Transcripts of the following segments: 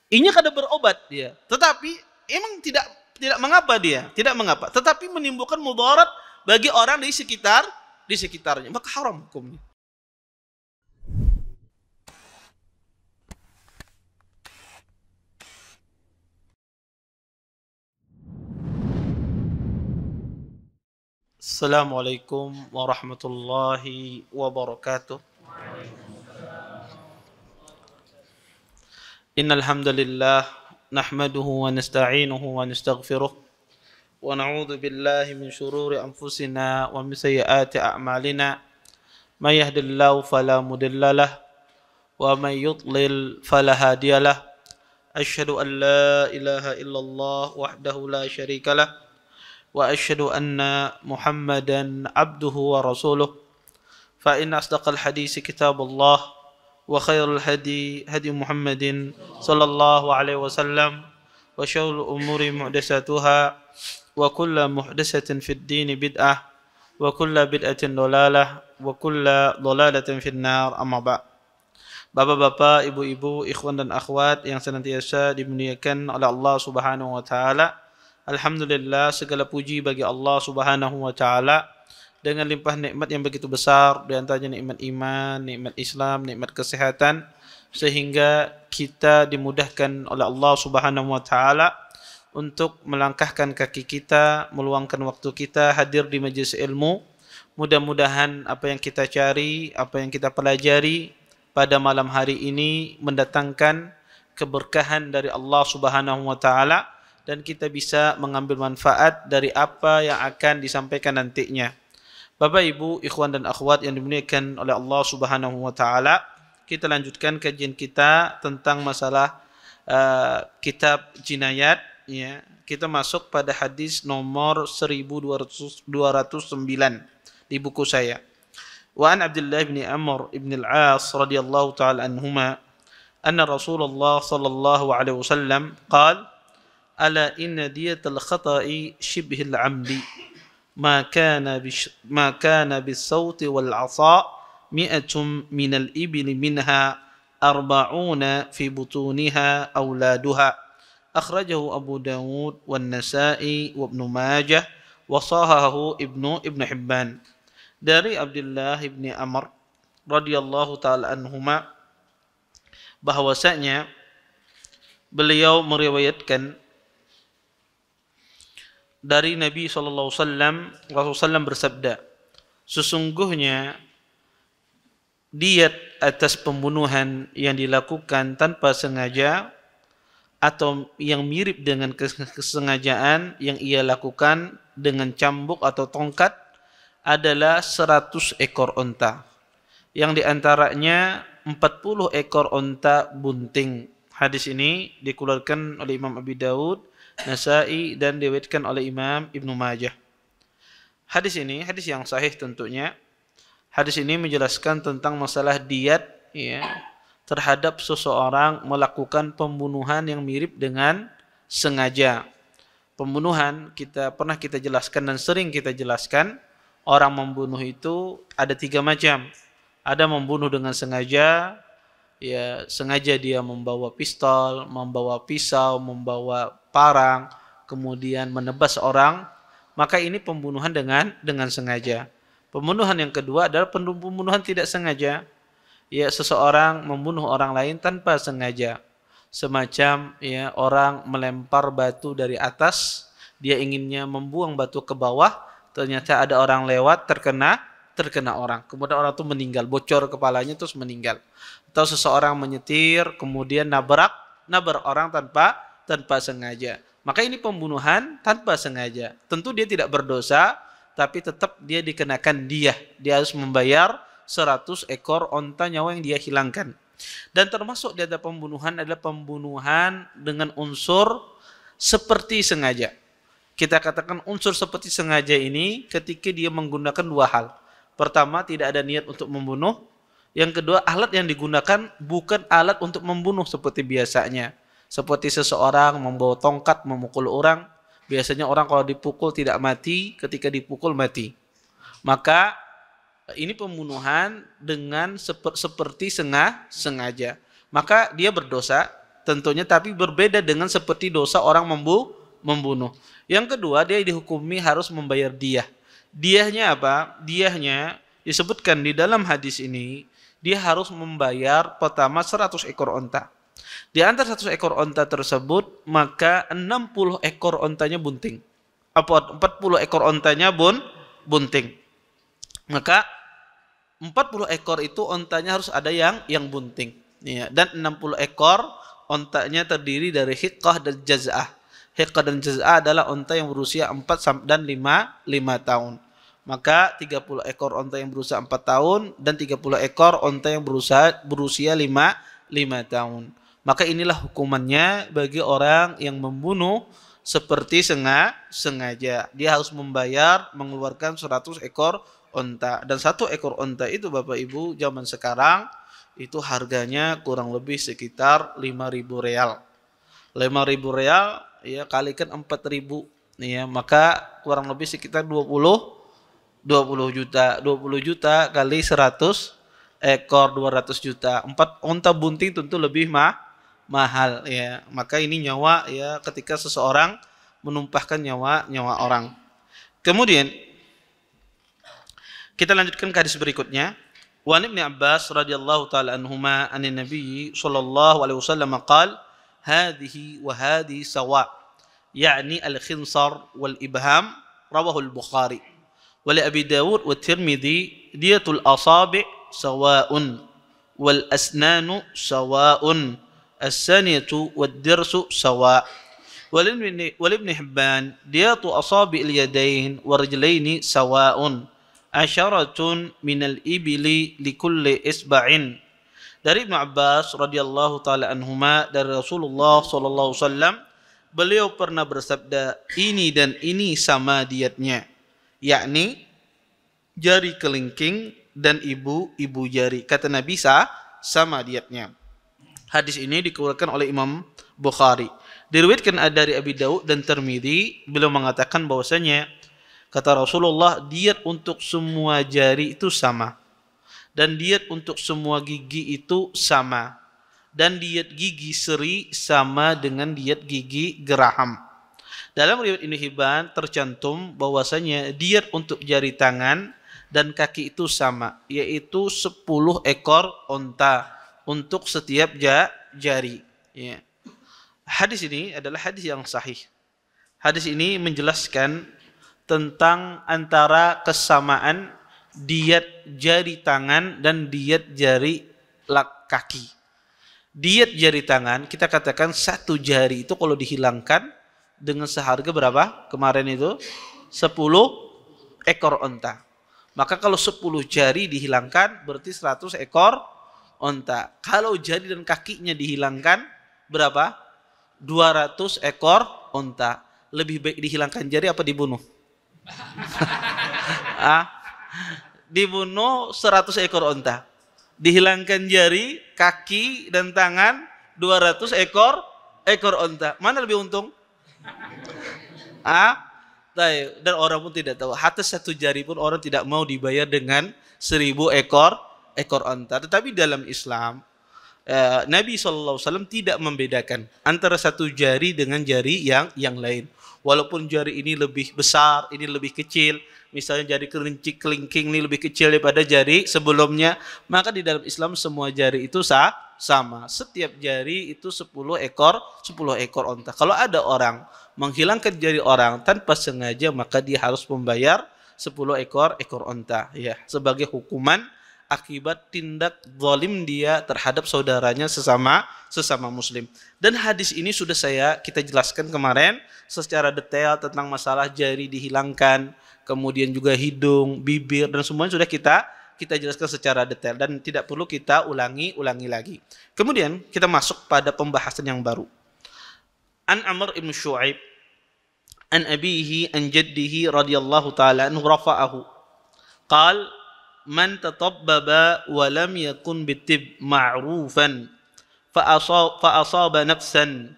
Ini kada berobat dia, tetapi emang tidak mengapa dia, tidak mengapa, tetapi menimbulkan mudarat bagi orang di sekitarnya, maka haram hukumnya. Assalamualaikum warahmatullahi wabarakatuh. Innal hamdalillah nahmaduhu wa nasta'inuhu wa nastaghfiruh wa na'udzu billahi min shururi anfusina wa min sayyiati a'malina. May yahdihillahu fala mudhillalah wa may yudlil fala hadiyalah. Asyhadu an la ilaha illallah wahdahu la syarikalah wa asyhadu anna Muhammadan abduhu wa rasuluh. Fa inna asdaqal hadisi kitabullah wa khairul hadi hadi Muhammadin sallallahu alaihi wasallam wa syarrul umuri muhdatsatuha wa kullu muhdatsatin fid din bid'ah wa kullu bid'atin dhalalah wa kullu dhalalatin finnar. Amma ba'd. Bapak-bapak, ibu-ibu, ikhwan dan akhwat yang senantiasa dimuliakan oleh Allah Subhanahu wa taala. Alhamdulillah, segala puji bagi Allah Subhanahu wa taala dengan limpah nikmat yang begitu besar, di antaranya nikmat iman, nikmat Islam, nikmat kesehatan, sehingga kita dimudahkan oleh Allah Subhanahu wa taala untuk melangkahkan kaki kita, meluangkan waktu kita hadir di majelis ilmu. Mudah-mudahan apa yang kita cari, apa yang kita pelajari pada malam hari ini mendatangkan keberkahan dari Allah Subhanahu wa taala dan kita bisa mengambil manfaat dari apa yang akan disampaikan nantinya. Bapak, Ibu, ikhwan dan akhwat yang dimuliakan oleh Allah Subhanahu wa taala, kita lanjutkan kajian kita tentang masalah kitab jinayat ya. Kita masuk pada hadis nomor 1209 di buku saya. Wa an Abdullah bin Amr bin al-As radhiyallahu taala anhuma anna Rasulullah sallallahu alaihi wasallam qala ala inna diyatal khata'i shibhil 'amdi ما كان بالصوت والعصا 100 من الإبل منها 40 في بطونها أولادها أخرجه أبو داود والنسائي وابن ماجه وصححه ابن حبان. Dari Abdullah bin Amr radhiyallahu taala anhuma bahwasanya beliau meriwayatkan dari Nabi SAW, Rasulullah SAW bersabda, sesungguhnya diat atas pembunuhan yang dilakukan tanpa sengaja atau yang mirip dengan kesengajaan yang ia lakukan dengan cambuk atau tongkat adalah 100 ekor onta, yang diantaranya 40 ekor onta bunting. Hadis ini dikeluarkan oleh Imam Abi Daud, Nasai dan diriwayatkan oleh Imam Ibnu Majah. Hadis ini hadis yang sahih tentunya. Hadis ini menjelaskan tentang masalah diat ya, terhadap seseorang melakukan pembunuhan yang mirip dengan sengaja. Pembunuhan pernah kita jelaskan dan sering kita jelaskan, orang membunuh itu ada 3 macam. Ada membunuh dengan sengaja, ya sengaja dia membawa pistol, membawa pisau, membawa parang, kemudian menebas orang, maka ini pembunuhan dengan sengaja. Pembunuhan yang kedua adalah pembunuhan tidak sengaja, ya seseorang membunuh orang lain tanpa sengaja, semacam ya orang melempar batu dari atas, dia inginnya membuang batu ke bawah, ternyata ada orang lewat terkena orang, kemudian orang itu meninggal, bocor kepalanya terus meninggal. Atau seseorang menyetir kemudian nabrak orang tanpa sengaja. Maka ini pembunuhan tanpa sengaja. Tentu dia tidak berdosa, tapi tetap dia dikenakan dia. Dia harus membayar 100 ekor onta nyawa yang dia hilangkan. Dan termasuk di antara pembunuhan adalah pembunuhan dengan unsur seperti sengaja. Kita katakan unsur seperti sengaja ini ketika dia menggunakan 2 hal. Pertama, tidak ada niat untuk membunuh. Yang kedua, alat yang digunakan bukan alat untuk membunuh seperti biasanya. Seperti seseorang membawa tongkat memukul orang, biasanya orang kalau dipukul tidak mati, ketika dipukul mati. Maka ini pembunuhan dengan seperti sengaja. Maka dia berdosa, tentunya, tapi berbeda dengan seperti dosa orang membunuh. Yang kedua, dia dihukumi harus membayar diyah. Diyahnya apa? Diyahnya disebutkan di dalam hadis ini, dia harus membayar pertama 100 ekor onta. Di antara 100 ekor onta tersebut, maka 60 ekor ontanya bunting. 40 ekor ontanya bunting. Maka 40 ekor itu ontanya harus ada yang bunting. Ya, dan 60 ekor ontanya terdiri dari hiqqah dan jaz'ah. Hiqqah dan jaz'ah adalah onta yang berusia 4 dan 5 tahun. Maka 30 ekor onta yang berusia 4 tahun dan 30 ekor onta yang berusia 5 tahun. Maka inilah hukumannya bagi orang yang membunuh seperti sengaja. Dia harus membayar, mengeluarkan 100 ekor onta. Dan 1 ekor onta itu Bapak Ibu zaman sekarang itu harganya kurang lebih sekitar 5.000 real. 5.000 real ya kalikan 4.000 ya, maka kurang lebih sekitar 20 juta. 20 juta kali 100 ekor 200 juta. 4 onta bunting tentu lebih mahal ya. Maka ini nyawa ya, ketika seseorang menumpahkan nyawa orang. Kemudian kita lanjutkan ke hadis berikutnya. Wa Ibnu Abbas radhiyallahu taala anhuma anin Nabi sallallahu alaihi wasallam qala hadhihi wa hadhihi sawa, yakni al-khinsar wal ibham, rawahu al-Bukhari. Wa li Abi Dawud wa Tirmidzi diyatul asabi' sawa'un wal asnanu sawa'un as-saniyatu wad dirsu sawa'. Wa Ibnu Hibban diyatu asabi'il yadain wa rijlaini sawa'un asyaratun minal ibili likulli isba'in. Dari Ibnu Abbas radhiyallahu taala anhuma, dari Rasulullah sallallahu alaihi wasallam, beliau pernah bersabda, ini dan ini sama dietnya, yakni jari kelingking dan ibu jari. Kata Nabi sama dietnya. Hadis ini dikeluarkan oleh Imam Bukhari. Diriwayatkan dari Abi Dawud dan Tirmidzi, beliau mengatakan bahwasanya kata Rasulullah, diet untuk semua jari itu sama. Dan diet untuk semua gigi itu sama. Dan diet gigi seri sama dengan diet gigi geraham. Dalam riwayat Ibnu Hibban tercantum bahwasanya diet untuk jari tangan dan kaki itu sama, yaitu 10 ekor onta untuk setiap jari. Ya. Hadis ini adalah hadis yang sahih. Hadis ini menjelaskan tentang antara kesamaan diet jari tangan dan diet jari kaki. Diet jari tangan, kita katakan 1 jari itu kalau dihilangkan dengan seharga berapa? Kemarin itu 10 ekor onta. Maka kalau 10 jari dihilangkan berarti 100 ekor onta. Kalau jari dan kakinya dihilangkan berapa? 200 ekor onta. Lebih baik dihilangkan jari apa dibunuh? Dibunuh 100 ekor onta. Dihilangkan jari, kaki dan tangan 200 ekor onta. Mana lebih untung? Dan orang pun tidak tahu. Hatta 1 jari pun orang tidak mau dibayar dengan 1000 ekor onta. Tetapi dalam Islam Nabi SAW tidak membedakan antara 1 jari dengan jari yang lain. Walaupun jari ini lebih besar, ini lebih kecil, misalnya jari kelingking ini lebih kecil daripada jari sebelumnya, maka di dalam Islam semua jari itu sama. Setiap jari itu 10 ekor onta. Kalau ada orang menghilangkan jari orang tanpa sengaja, maka dia harus membayar 10 ekor onta ya, sebagai hukuman akibat tindak zalim dia terhadap saudaranya sesama muslim. Dan hadis ini sudah kita jelaskan kemarin secara detail tentang masalah jari dihilangkan, kemudian juga hidung, bibir, dan semuanya sudah kita jelaskan secara detail dan tidak perlu kita ulangi lagi. Kemudian kita masuk pada pembahasan yang baru. An Amr ibn Shu'aib an abihi an jaddihi radhiyallahu ta'ala anhu rafa'ahu qala man tatabbaba wa lam yakun bitib ma'rufan fa asaba nafsan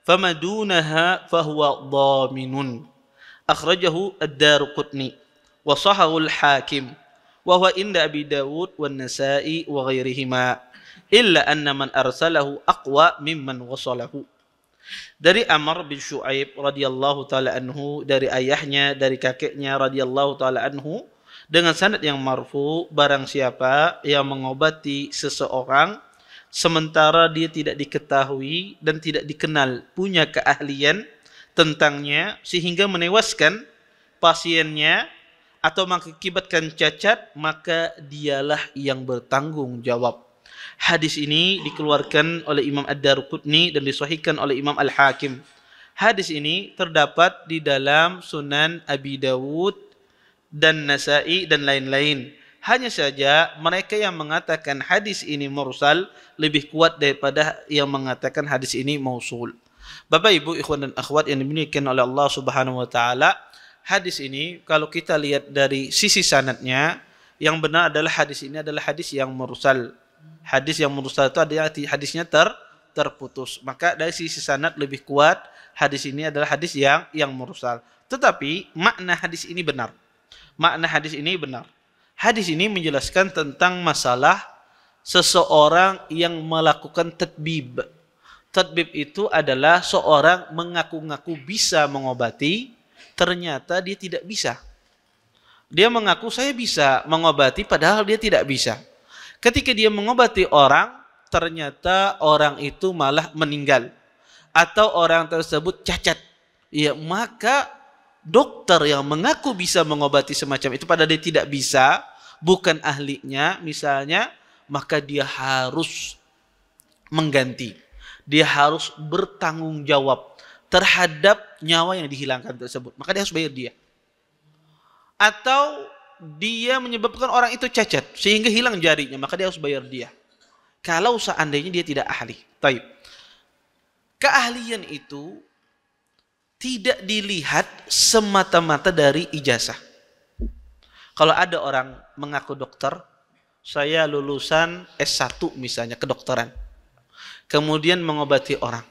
fama dunaha fahuwa dhaminun. Akhrajahu ad-Darqutni wa sahahu al-Hakim wa huwa inda Abi Dawud wan Nasa'i wa ghairihima illa anna man arsalahu aqwa mimman wasalahu. Dari Amr bin Shu'aib radhiyallahu taala anhu, dari ayahnya, dari kakeknya radhiyallahu taala anhu, dengan sanad yang marfu, barang siapa yang mengobati seseorang sementara dia tidak diketahui dan tidak dikenal punya keahlian tentangnya sehingga menewaskan pasiennya atau mengakibatkan cacat, maka dialah yang bertanggung jawab. Hadis ini dikeluarkan oleh Imam Ad-Darqutni dan disahihkan oleh Imam Al-Hakim. Hadis ini terdapat di dalam Sunan Abi Dawud dan Nasa'i dan lain-lain. Hanya saja mereka yang mengatakan hadis ini mursal lebih kuat daripada yang mengatakan hadis ini mausul. Bapak Ibu ikhwan dan akhwat yang dimuliakan oleh Allah Subhanahu wa taala, hadis ini kalau kita lihat dari sisi sanadnya, yang benar adalah hadis ini adalah hadis yang mursal. Hadis yang mursal itu adalah hadisnya terputus. Maka dari sisi sanad lebih kuat hadis ini adalah hadis yang mursal. Tetapi makna hadis ini benar. Makna hadis ini benar. Hadis ini menjelaskan tentang masalah seseorang yang melakukan tadbib. Tadbib itu adalah seorang mengaku-ngaku bisa mengobati, ternyata dia tidak bisa. Dia mengaku saya bisa mengobati padahal dia tidak bisa. Ketika dia mengobati orang, ternyata orang itu malah meninggal. Atau orang tersebut cacat. Ya, maka dokter yang mengaku bisa mengobati semacam itu padahal dia tidak bisa, bukan ahlinya misalnya, maka dia harus mengganti. Dia harus bertanggung jawab terhadap nyawa yang dihilangkan tersebut. Maka dia harus bayar dia. Atau dia menyebabkan orang itu cacat sehingga hilang jarinya, maka dia harus bayar dia. Kalau seandainya dia tidak ahli. Taib. Keahlian itu tidak dilihat semata-mata dari ijazah. Kalau ada orang mengaku dokter, saya lulusan S1 misalnya kedokteran, kemudian mengobati orang,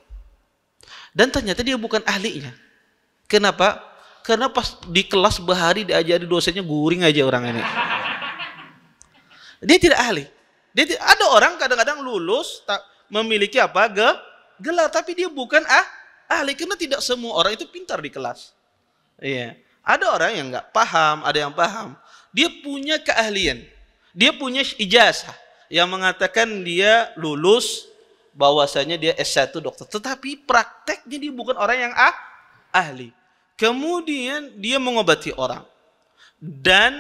dan ternyata dia bukan ahlinya. Kenapa? Karena pas di kelas bahari diajari dosennya guring aja orang ini. Dia tidak ahli. Ada orang kadang-kadang lulus tak memiliki apa? Gelar, tapi dia bukan ahli karena tidak semua orang itu pintar di kelas. Iya. Ada orang yang nggak paham, ada yang paham. Dia punya keahlian. Dia punya ijazah yang mengatakan dia lulus, bahwasanya dia S1 dokter. Tetapi prakteknya dia bukan orang yang ahli. Kemudian dia mengobati orang. Dan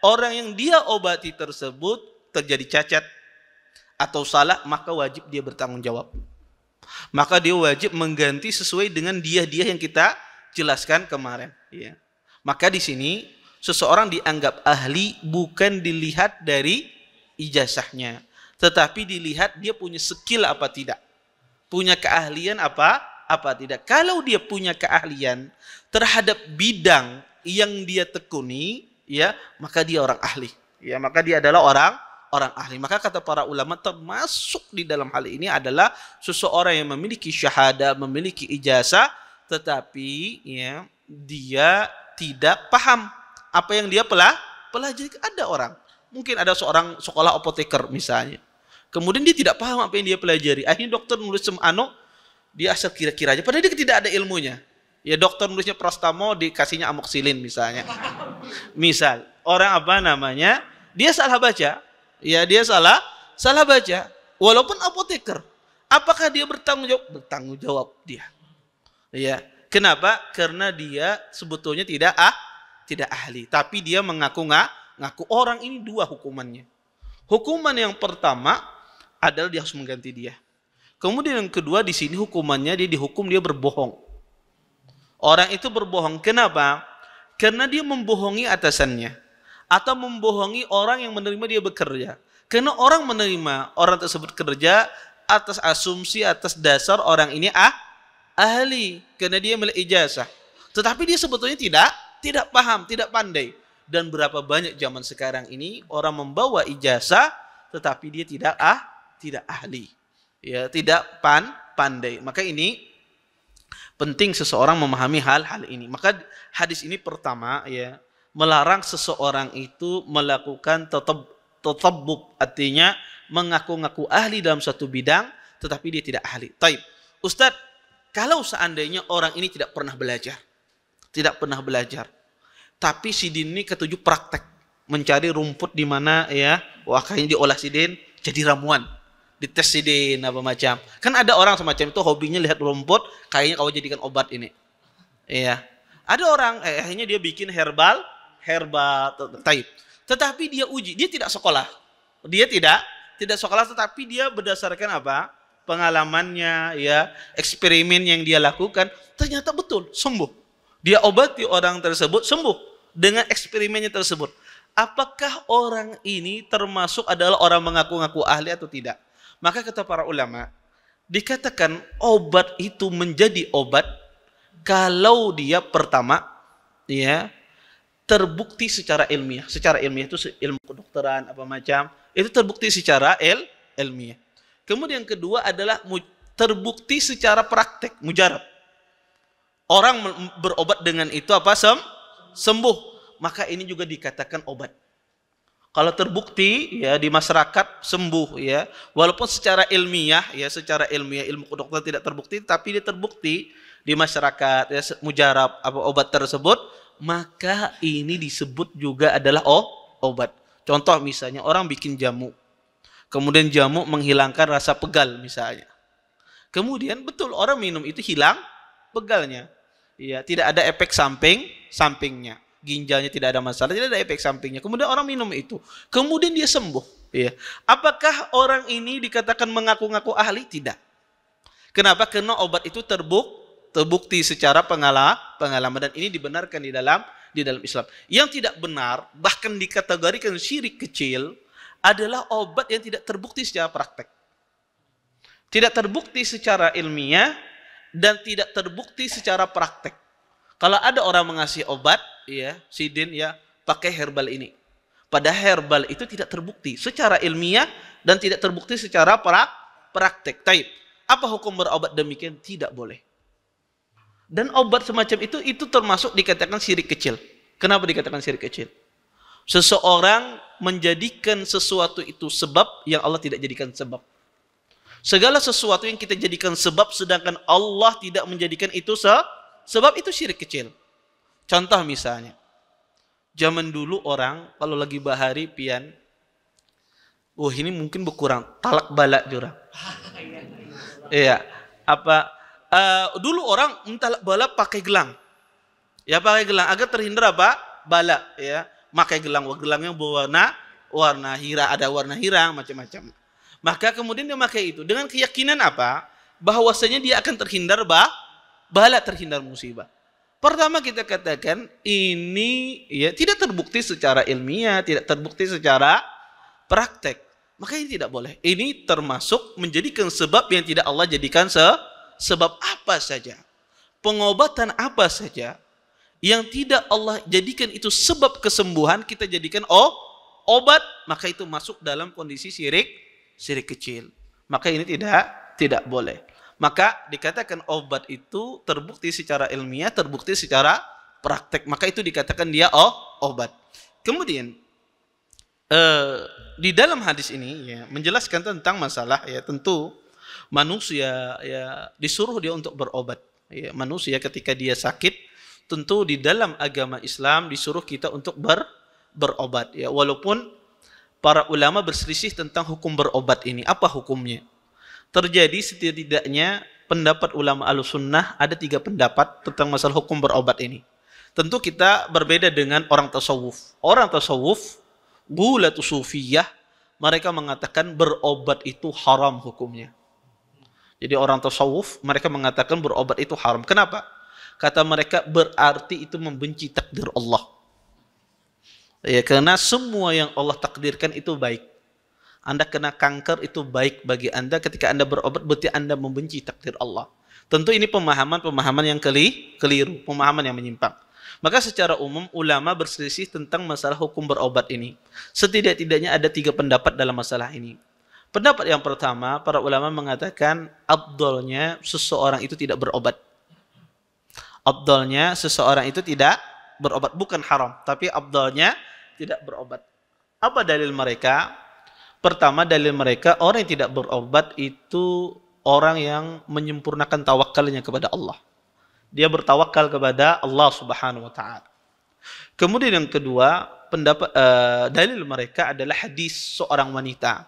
orang yang dia obati tersebut terjadi cacat atau salah, maka wajib dia bertanggung jawab. Maka dia wajib mengganti sesuai dengan dia yang kita jelaskan kemarin. Ya. Maka di sini seseorang dianggap ahli bukan dilihat dari ijazahnya, tetapi dilihat dia punya skill apa tidak, punya keahlian apa tidak. Kalau dia punya keahlian terhadap bidang yang dia tekuni, ya, maka dia orang ahli. Ya, maka dia adalah orang ahli. Maka kata para ulama, termasuk di dalam hal ini adalah seseorang yang memiliki syahadah, memiliki ijazah, tetapi ya dia tidak paham apa yang dia pelajari. Ada orang, mungkin ada seorang sekolah apoteker misalnya, kemudian dia tidak paham apa yang dia pelajari. Akhirnya dokter nulis dia asal kira-kira aja, padahal dia tidak ada ilmunya. Ya, dokter nulisnya paracetamol, dikasihnya amoxicillin misalnya. Misal, orang dia salah baca. Ya, dia salah baca. Walaupun apoteker, apakah dia bertanggung jawab? Bertanggung jawab dia. Ya, kenapa? Karena dia sebetulnya tidak ahli, tapi dia ngaku. Orang ini dua hukumannya. Hukuman yang pertama adalah dia harus mengganti dia. Kemudian yang kedua, di sini hukumannya dia dihukum dia berbohong. Orang itu berbohong. Kenapa? Karena dia membohongi atasannya atau membohongi orang yang menerima dia bekerja. Karena orang menerima orang tersebut kerja atas asumsi, atas dasar orang ini ahli, karena dia milik ijazah. Tetapi dia sebetulnya tidak paham, tidak pandai. Dan berapa banyak zaman sekarang ini orang membawa ijazah tetapi dia tidak ahli. Ya, tidak pandai. Maka ini penting seseorang memahami hal-hal ini. Maka hadis ini pertama ya melarang seseorang itu melakukan tatabbub, artinya mengaku-ngaku ahli dalam suatu bidang tetapi dia tidak ahli. Taib. Ustadz, kalau seandainya orang ini tidak pernah belajar, tapi sidin ini ketujuh praktek mencari rumput di mana ya, wah kayaknya diolah sidin jadi ramuan, dites sidin apa macam. Kan ada orang semacam itu hobinya lihat rumput, kayaknya kau jadikan obat ini. Iya. Ada orang akhirnya dia bikin herbal taib. Tetapi dia uji, dia tidak sekolah. Dia tidak sekolah, tetapi dia berdasarkan apa? Pengalamannya, ya, eksperimen yang dia lakukan, ternyata betul sembuh. Dia obati orang tersebut sembuh dengan eksperimennya tersebut. Apakah orang ini termasuk adalah orang mengaku-ngaku ahli atau tidak? Maka kata para ulama, dikatakan obat itu menjadi obat kalau dia pertama, ya, terbukti secara ilmiah. Secara ilmiah itu ilmu kedokteran apa macam, itu terbukti secara ilmiah. Kemudian kedua adalah terbukti secara praktek, mujarab. Orang berobat dengan itu apa? Sembuh. Maka ini juga dikatakan obat. Kalau terbukti ya di masyarakat sembuh ya, walaupun secara ilmiah ilmu kedokteran tidak terbukti, tapi dia terbukti di masyarakat ya, mujarab apa obat tersebut, maka ini disebut juga adalah obat. Contoh misalnya orang bikin jamu, kemudian jamu menghilangkan rasa pegal misalnya, kemudian betul orang minum itu hilang pegalnya, ya, tidak ada efek sampingnya, ginjalnya tidak ada masalah, tidak ada efek sampingnya, kemudian orang minum itu, kemudian dia sembuh, ya. Apakah orang ini dikatakan mengaku-ngaku ahli? Tidak. Kenapa? Karena obat itu terbukti secara pengalaman, dan ini dibenarkan di dalam Islam. Yang tidak benar, bahkan dikategorikan syirik kecil, adalah obat yang tidak terbukti secara praktek. Tidak terbukti secara ilmiah dan tidak terbukti secara praktek. Kalau ada orang mengasih obat, ya, sidin, ya, pakai herbal ini. Padahal herbal itu tidak terbukti secara ilmiah dan tidak terbukti secara praktek. Taib. Apa hukum berobat demikian? Tidak boleh. Dan obat semacam itu termasuk dikatakan syirik kecil. Kenapa dikatakan syirik kecil? Seseorang menjadikan sesuatu itu sebab yang Allah tidak jadikan sebab. Segala sesuatu yang kita jadikan sebab sedangkan Allah tidak menjadikan itu sebab, itu syirik kecil. Contoh misalnya, zaman dulu orang kalau lagi bahari pian, wah ini mungkin berkurang, talak balak jurang. Iya, dulu orang mentalak balak pakai gelang. Ya pakai gelang agar terhindar apa? Balak, ya. Pakai gelang, gelangnya warna hira, ada warna hirang macam-macam. Maka kemudian dia pakai itu dengan keyakinan apa? Bahwasanya dia akan terhindar bala, terhindar musibah. Pertama kita katakan ini ya tidak terbukti secara ilmiah, tidak terbukti secara praktek. Maka ini tidak boleh. Ini termasuk menjadikan sebab yang tidak Allah jadikan sebab apa saja. Pengobatan apa saja yang tidak Allah jadikan itu sebab kesembuhan, kita jadikan obat, maka itu masuk dalam kondisi syirik kecil. Maka ini tidak boleh. Maka dikatakan obat itu terbukti secara ilmiah, terbukti secara praktek. Maka itu dikatakan dia obat. Kemudian di dalam hadis ini ya, menjelaskan tentang masalah ya tentu manusia ya disuruh dia untuk berobat. Ya, manusia ketika dia sakit tentu di dalam agama Islam disuruh kita untuk berobat. Ya, walaupun para ulama berselisih tentang hukum berobat ini. Apa hukumnya? Terjadi setidaknya pendapat ulama Ahlussunnah ada 3 pendapat tentang masalah hukum berobat ini. Tentu kita berbeda dengan orang tasawuf. Orang tasawuf, gulatu sufiyah, mereka mengatakan berobat itu haram hukumnya. Jadi orang tasawuf mereka mengatakan berobat itu haram. Kenapa? Kata mereka berarti itu membenci takdir Allah. Ya, karena semua yang Allah takdirkan itu baik. Anda kena kanker itu baik bagi Anda, ketika Anda berobat berarti Anda membenci takdir Allah. Tentu ini pemahaman yang keliru, pemahaman yang menyimpang. Maka secara umum ulama berselisih tentang masalah hukum berobat ini. Setidak-tidaknya ada 3 pendapat dalam masalah ini. Pendapat yang pertama, para ulama mengatakan afdalnya seseorang itu tidak berobat. Afdalnya seseorang itu tidak berobat, bukan haram, tapi afdalnya tidak berobat. Apa dalil mereka? Pertama, dalil mereka, orang yang tidak berobat itu orang yang menyempurnakan tawakalnya kepada Allah. Dia bertawakal kepada Allah Subhanahu wa taala. Kemudian yang kedua, dalil mereka adalah hadis seorang wanita.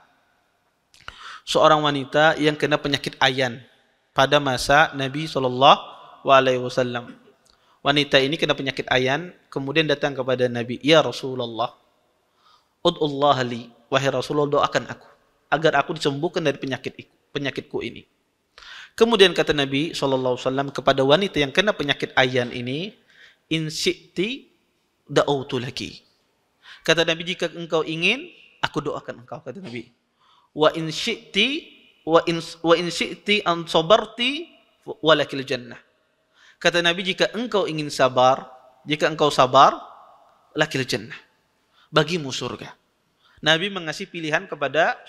Seorang wanita yang kena penyakit ayan pada masa Nabi SAW. Wanita ini kena penyakit ayan, kemudian datang kepada Nabi, "Ya Rasulullah, ud'ullah li, wahai Rasulullah, doakan aku agar aku disembuhkan dari penyakitku ini." Kemudian kata Nabi SAW kepada wanita yang kena penyakit ayan ini, "In syi'ti da'autu laki." Kata Nabi, jika engkau ingin, aku doakan engkau, kata Nabi. "Wa in syi'ti an sabarti walakil jannah." Kata Nabi, jika engkau ingin sabar, jika engkau sabar, lakil jannah, bagimu surga. Nabi mengasih pilihan kepada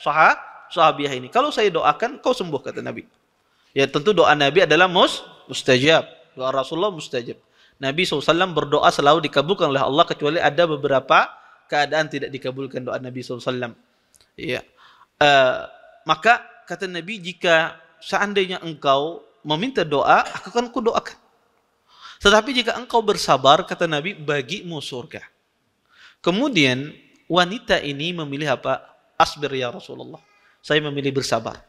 sahabiah ini. Kalau saya doakan, kau sembuh, kata Nabi. Ya, tentu doa Nabi adalah mustajab. Doa Rasulullah mustajab. Nabi SAW berdoa selalu dikabulkan oleh Allah, kecuali ada beberapa keadaan tidak dikabulkan doa Nabi SAW. Ya. Maka kata Nabi, jika seandainya engkau meminta doa, aku akan kudoakan. Tetapi jika engkau bersabar, kata Nabi, bagimu surga. Kemudian wanita ini memilih apa? Asbir ya Rasulullah. Saya memilih bersabar.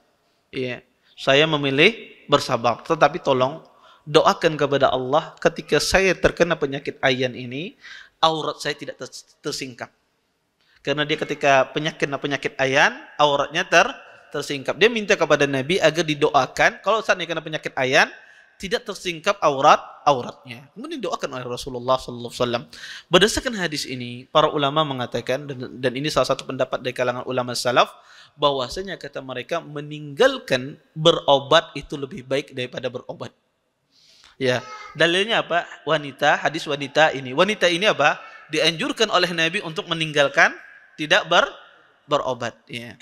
Iya, saya memilih bersabar. Tetapi tolong doakan kepada Allah ketika saya terkena penyakit ayan ini, aurat saya tidak tersingkap. Karena dia ketika penyakit ayan, auratnya tersingkap. Dia minta kepada Nabi agar didoakan kalau saat dia kena penyakit ayan, tidak tersingkap auratnya. Kemudian doakan oleh Rasulullah SAW. Berdasarkan hadis ini, para ulama mengatakan, dan ini salah satu pendapat dari kalangan ulama salaf, bahwasanya kata mereka meninggalkan berobat itu lebih baik daripada berobat. Ya, dalilnya apa? Hadis wanita ini. Wanita ini apa? Dianjurkan oleh Nabi untuk meninggalkan tidak berobat. Ya.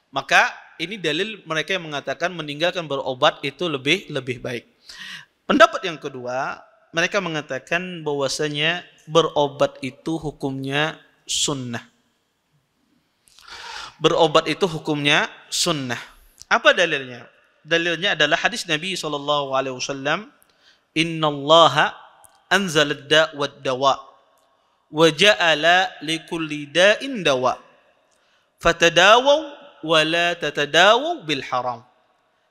Maka ini dalil mereka yang mengatakan meninggalkan berobat itu lebih baik. Pendapat yang kedua, mereka mengatakan bahwasanya berobat itu hukumnya sunnah. Berobat itu hukumnya sunnah. Apa dalilnya? Dalilnya adalah hadis Nabi SAW, "Innallaha anzala ad-da' wad-dawa wa ja'ala likulli da'in dawa. Fatadawaw wa la tatadawaw bil haram."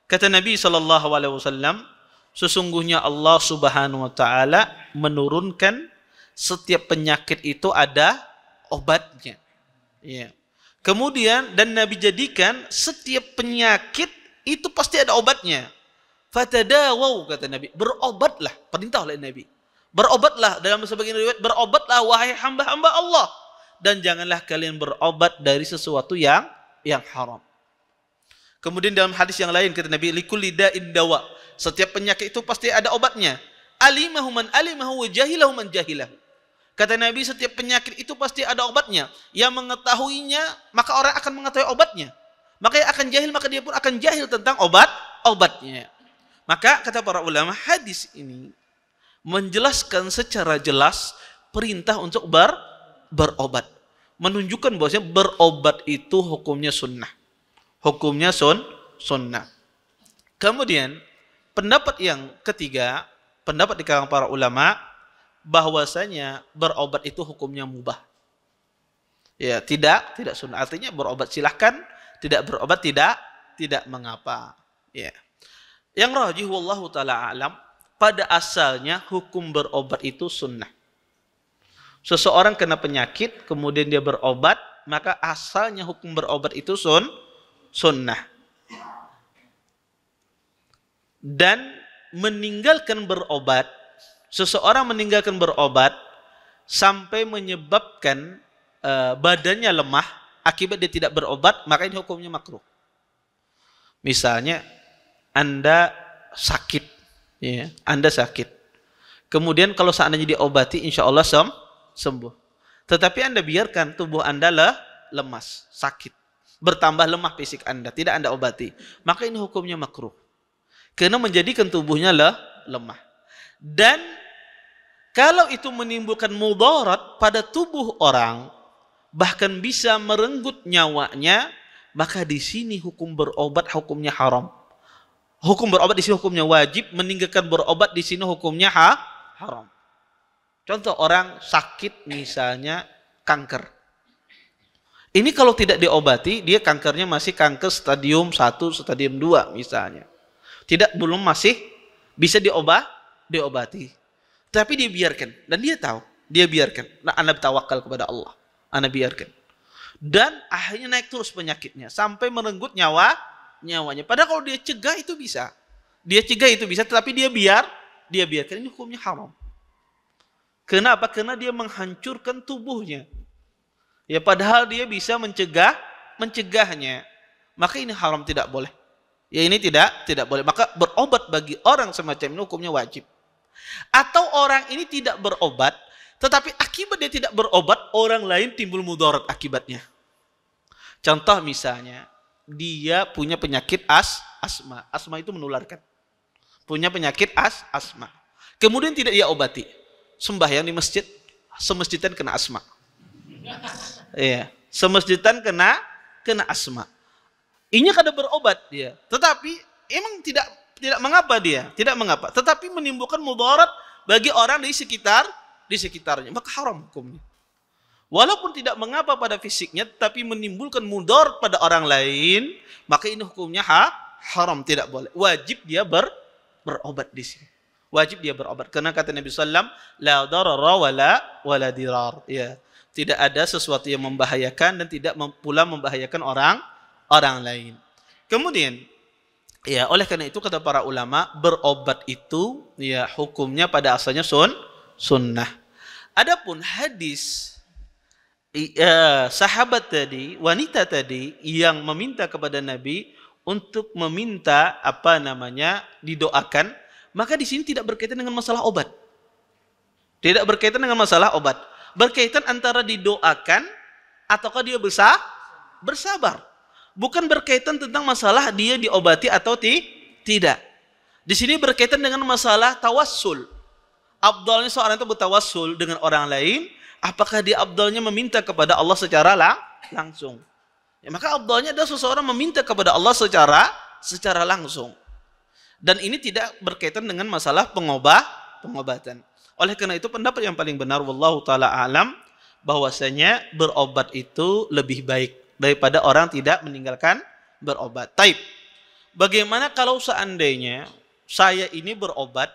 Kata Nabi SAW, sesungguhnya Allah Subhanahu wa taala menurunkan setiap penyakit itu ada obatnya. Ya. Kemudian dan Nabi jadikan setiap penyakit itu pasti ada obatnya. Fatadawaw, kata Nabi, berobatlah, perintah oleh Nabi. Berobatlah, dalam sebagian riwayat, berobatlah wahai hamba-hamba Allah, dan janganlah kalian berobat dari sesuatu yang haram. Kemudian dalam hadis yang lain kata Nabi, likulli da'in dawa. Setiap penyakit itu pasti ada obatnya. Alimahu man alimahu wa jahilahu man jahilahu. Kata Nabi, setiap penyakit itu pasti ada obatnya. Yang mengetahuinya, maka orang akan mengetahui obatnya. Maka yang akan jahil, maka dia pun akan jahil tentang obatnya. Maka kata para ulama, hadis ini menjelaskan secara jelas perintah untuk berobat. Menunjukkan bahwasanya berobat itu hukumnya sunnah. Hukumnya sunnah. Kemudian pendapat yang ketiga, pendapat di kalangan para ulama, bahwasanya berobat itu hukumnya mubah. Ya, tidak sunnah. Artinya berobat silahkan, tidak berobat tidak mengapa. Ya. Yang rajih wallahu taala alam, pada asalnya hukum berobat itu sunnah. Seseorang kena penyakit, kemudian dia berobat, maka asalnya hukum berobat itu sunnah. Dan meninggalkan berobat, seseorang meninggalkan berobat sampai menyebabkan badannya lemah akibat dia tidak berobat, maka ini hukumnya makruh. Misalnya Anda sakit, ya, Anda sakit. Kemudian kalau seandainya diobati, insya Allah sembuh. Tetapi Anda biarkan tubuh Anda lemas, sakit, bertambah lemah fisik Anda, tidak Anda obati, maka ini hukumnya makruh. Karena menjadikan tubuhnya lemah. Dan Kalau itu menimbulkan mudarat pada tubuh orang, bahkan bisa merenggut nyawanya, maka di sini hukum berobat hukumnya haram. Hukum berobat di sini hukumnya wajib, meninggalkan berobat di sini hukumnya haram. Contoh orang sakit misalnya kanker. Ini kalau tidak diobati, dia kankernya masih kanker stadium 1, stadium 2 misalnya. Belum masih bisa diobati. Tapi dia biarkan, dan dia tahu, dia biarkan. Nah, Anda bertawakal kepada Allah, Anda biarkan. Dan akhirnya naik terus penyakitnya, sampai merenggut nyawanya. Padahal kalau dia cegah itu bisa. Tetapi dia biarkan, ini hukumnya haram. Kenapa? Karena dia menghancurkan tubuhnya. Ya padahal dia bisa mencegahnya. Maka ini haram, tidak boleh. Ya ini tidak boleh. Maka berobat bagi orang semacam ini hukumnya wajib. Atau orang ini tidak berobat, tetapi akibat dia tidak berobat, orang lain timbul mudarat akibatnya. Contoh misalnya, dia punya penyakit asma. Asma itu menularkan. Punya penyakit asma. Kemudian tidak dia obati. Sembahyang di masjid, semasjidan kena asma. Iya, semasjidan kena asma. Ini kada berobat dia, tetapi emang tidak mengapa dia, tidak mengapa. Tetapi menimbulkan mudarat bagi orang di sekitarnya, maka haram hukumnya. Walaupun tidak mengapa pada fisiknya, tapi menimbulkan mudarat pada orang lain, maka ini hukumnya haram, tidak boleh. Wajib dia berobat di sini. Wajib dia berobat. Karena kata Nabi SAW, la darara wala dirar. Ya. Tidak ada sesuatu yang membahayakan dan tidak pula membahayakan orang lain. Kemudian, ya oleh karena itu kata para ulama, berobat itu ya hukumnya pada asalnya sunnah. Adapun hadis sahabat tadi, wanita tadi yang meminta kepada Nabi untuk meminta didoakan, maka di sini tidak berkaitan dengan masalah obat. Tidak berkaitan dengan masalah obat. Berkaitan antara didoakan ataukah dia bersabar. Bukan berkaitan tentang masalah dia diobati atau tidak. Di sini berkaitan dengan masalah tawassul. Afdalnya seorang itu bertawassul dengan orang lain, apakah dia afdalnya meminta kepada Allah secara langsung. Ya, maka afdalnya adalah seseorang meminta kepada Allah secara langsung. Dan ini tidak berkaitan dengan masalah pengobatan. Oleh karena itu pendapat yang paling benar wallahu taala alam bahwasanya berobat itu lebih baik daripada orang tidak meninggalkan berobat. Taib. Bagaimana kalau seandainya saya ini berobat,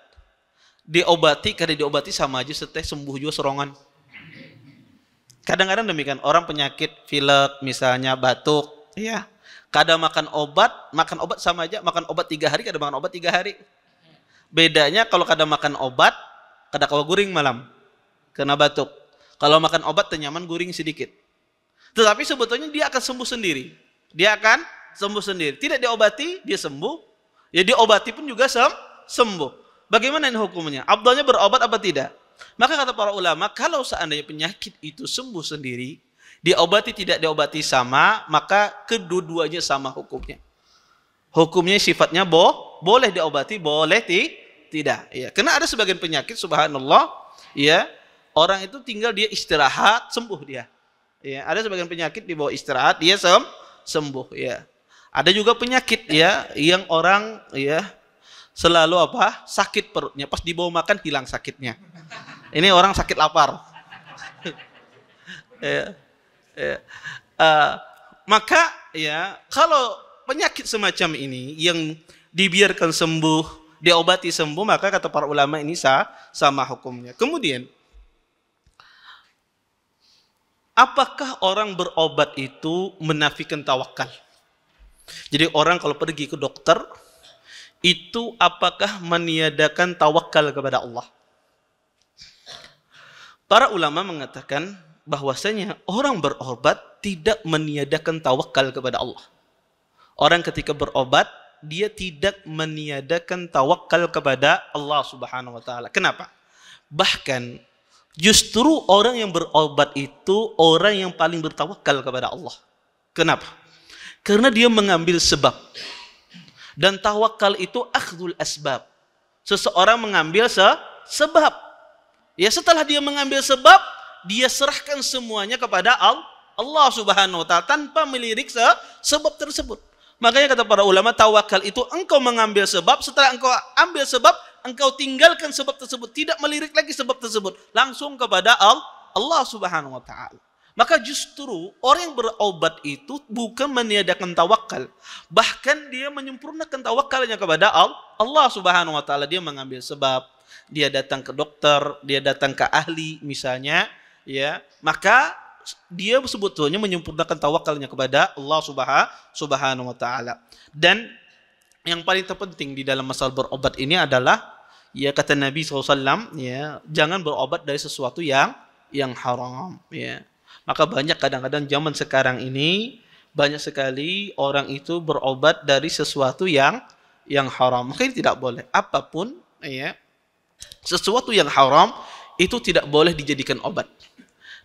diobati sama aja seteh sembuh juga serongan. Kadang-kadang demikian, orang penyakit pilek misalnya, batuk, ya. Kadang makan obat sama aja, makan obat 3 hari, kadang makan obat 3 hari. Bedanya kalau kadang makan obat, kadang kawa guring malam, kena batuk. Kalau makan obat tenyaman guring sedikit. Tetapi sebetulnya dia akan sembuh sendiri. Tidak diobati, dia sembuh. Ya diobati pun juga sembuh. Bagaimana ini hukumnya? Afdalnya berobat apa tidak? Maka kata para ulama, kalau seandainya penyakit itu sembuh sendiri, diobati tidak diobati sama, maka kedua-duanya sama hukumnya. Hukumnya sifatnya boleh diobati, boleh tidak. Ya, karena ada sebagian penyakit, subhanallah, ya orang itu tinggal dia istirahat, sembuh dia. Ya, ada sebagian penyakit dibawa istirahat, dia sembuh. Ya, ada juga penyakit ya yang orang ya selalu sakit perutnya, pas dibawa makan hilang sakitnya. Ini orang sakit lapar. Maka ya kalau penyakit semacam ini yang dibiarkan sembuh, diobati sembuh, maka kata para ulama ini sama hukumnya. Kemudian, apakah orang berobat itu menafikan tawakal? Jadi orang kalau pergi ke dokter, itu apakah meniadakan tawakal kepada Allah? Para ulama mengatakan bahwasanya orang berobat tidak meniadakan tawakal kepada Allah. Orang ketika berobat, dia tidak meniadakan tawakal kepada Allah Subhanahu wa taala. Kenapa? Bahkan justru orang yang berobat itu orang yang paling bertawakal kepada Allah. Kenapa? Karena dia mengambil sebab. Dan tawakal itu akhdul asbab. Seseorang mengambil sebab. Ya, setelah dia mengambil sebab, dia serahkan semuanya kepada Allah Subhanahu wa taala tanpa melirik sebab tersebut. Makanya kata para ulama, tawakal itu engkau mengambil sebab, setelah engkau ambil sebab, engkau tinggalkan sebab tersebut, tidak melirik lagi sebab tersebut, langsung kepada Allah Subhanahu wa taala. Maka justru orang yang berobat itu bukan meniadakan tawakal, bahkan dia menyempurnakan tawakalnya kepada Allah Subhanahu wa taala. Dia mengambil sebab, dia datang ke dokter, dia datang ke ahli misalnya, ya, maka dia sebetulnya menyempurnakan tawakalnya kepada Allah Subhanahu wa taala. Dan yang paling terpenting di dalam masalah berobat ini adalah, ya, kata Nabi SAW, ya, jangan berobat dari sesuatu yang haram, ya. Maka banyak kadang-kadang zaman sekarang ini banyak sekali orang itu berobat dari sesuatu yang haram. Maka ini tidak boleh. Apapun, ya, sesuatu yang haram itu tidak boleh dijadikan obat.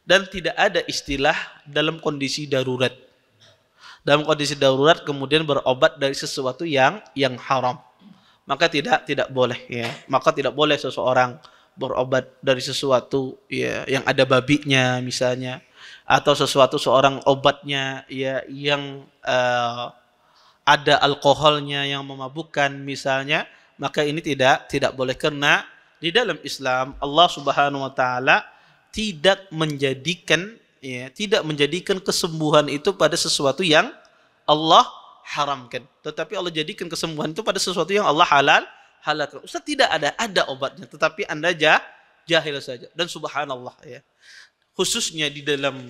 Dan tidak ada istilah dalam kondisi darurat. Dalam kondisi darurat kemudian berobat dari sesuatu yang haram. Maka tidak boleh, ya. Maka tidak boleh seseorang berobat dari sesuatu, ya, yang ada babinya misalnya, atau seorang obatnya, ya, yang ada alkoholnya yang memabukkan misalnya, maka ini tidak boleh, karena di dalam Islam Allah Subhanahu wa taala tidak menjadikan kesembuhan itu pada sesuatu yang Allah haramkan, tetapi Allah jadikan kesembuhan itu pada sesuatu yang Allah halalkan. Ustaz, tidak ada obatnya, tetapi Anda jahil saja. Dan subhanallah, ya, khususnya di dalam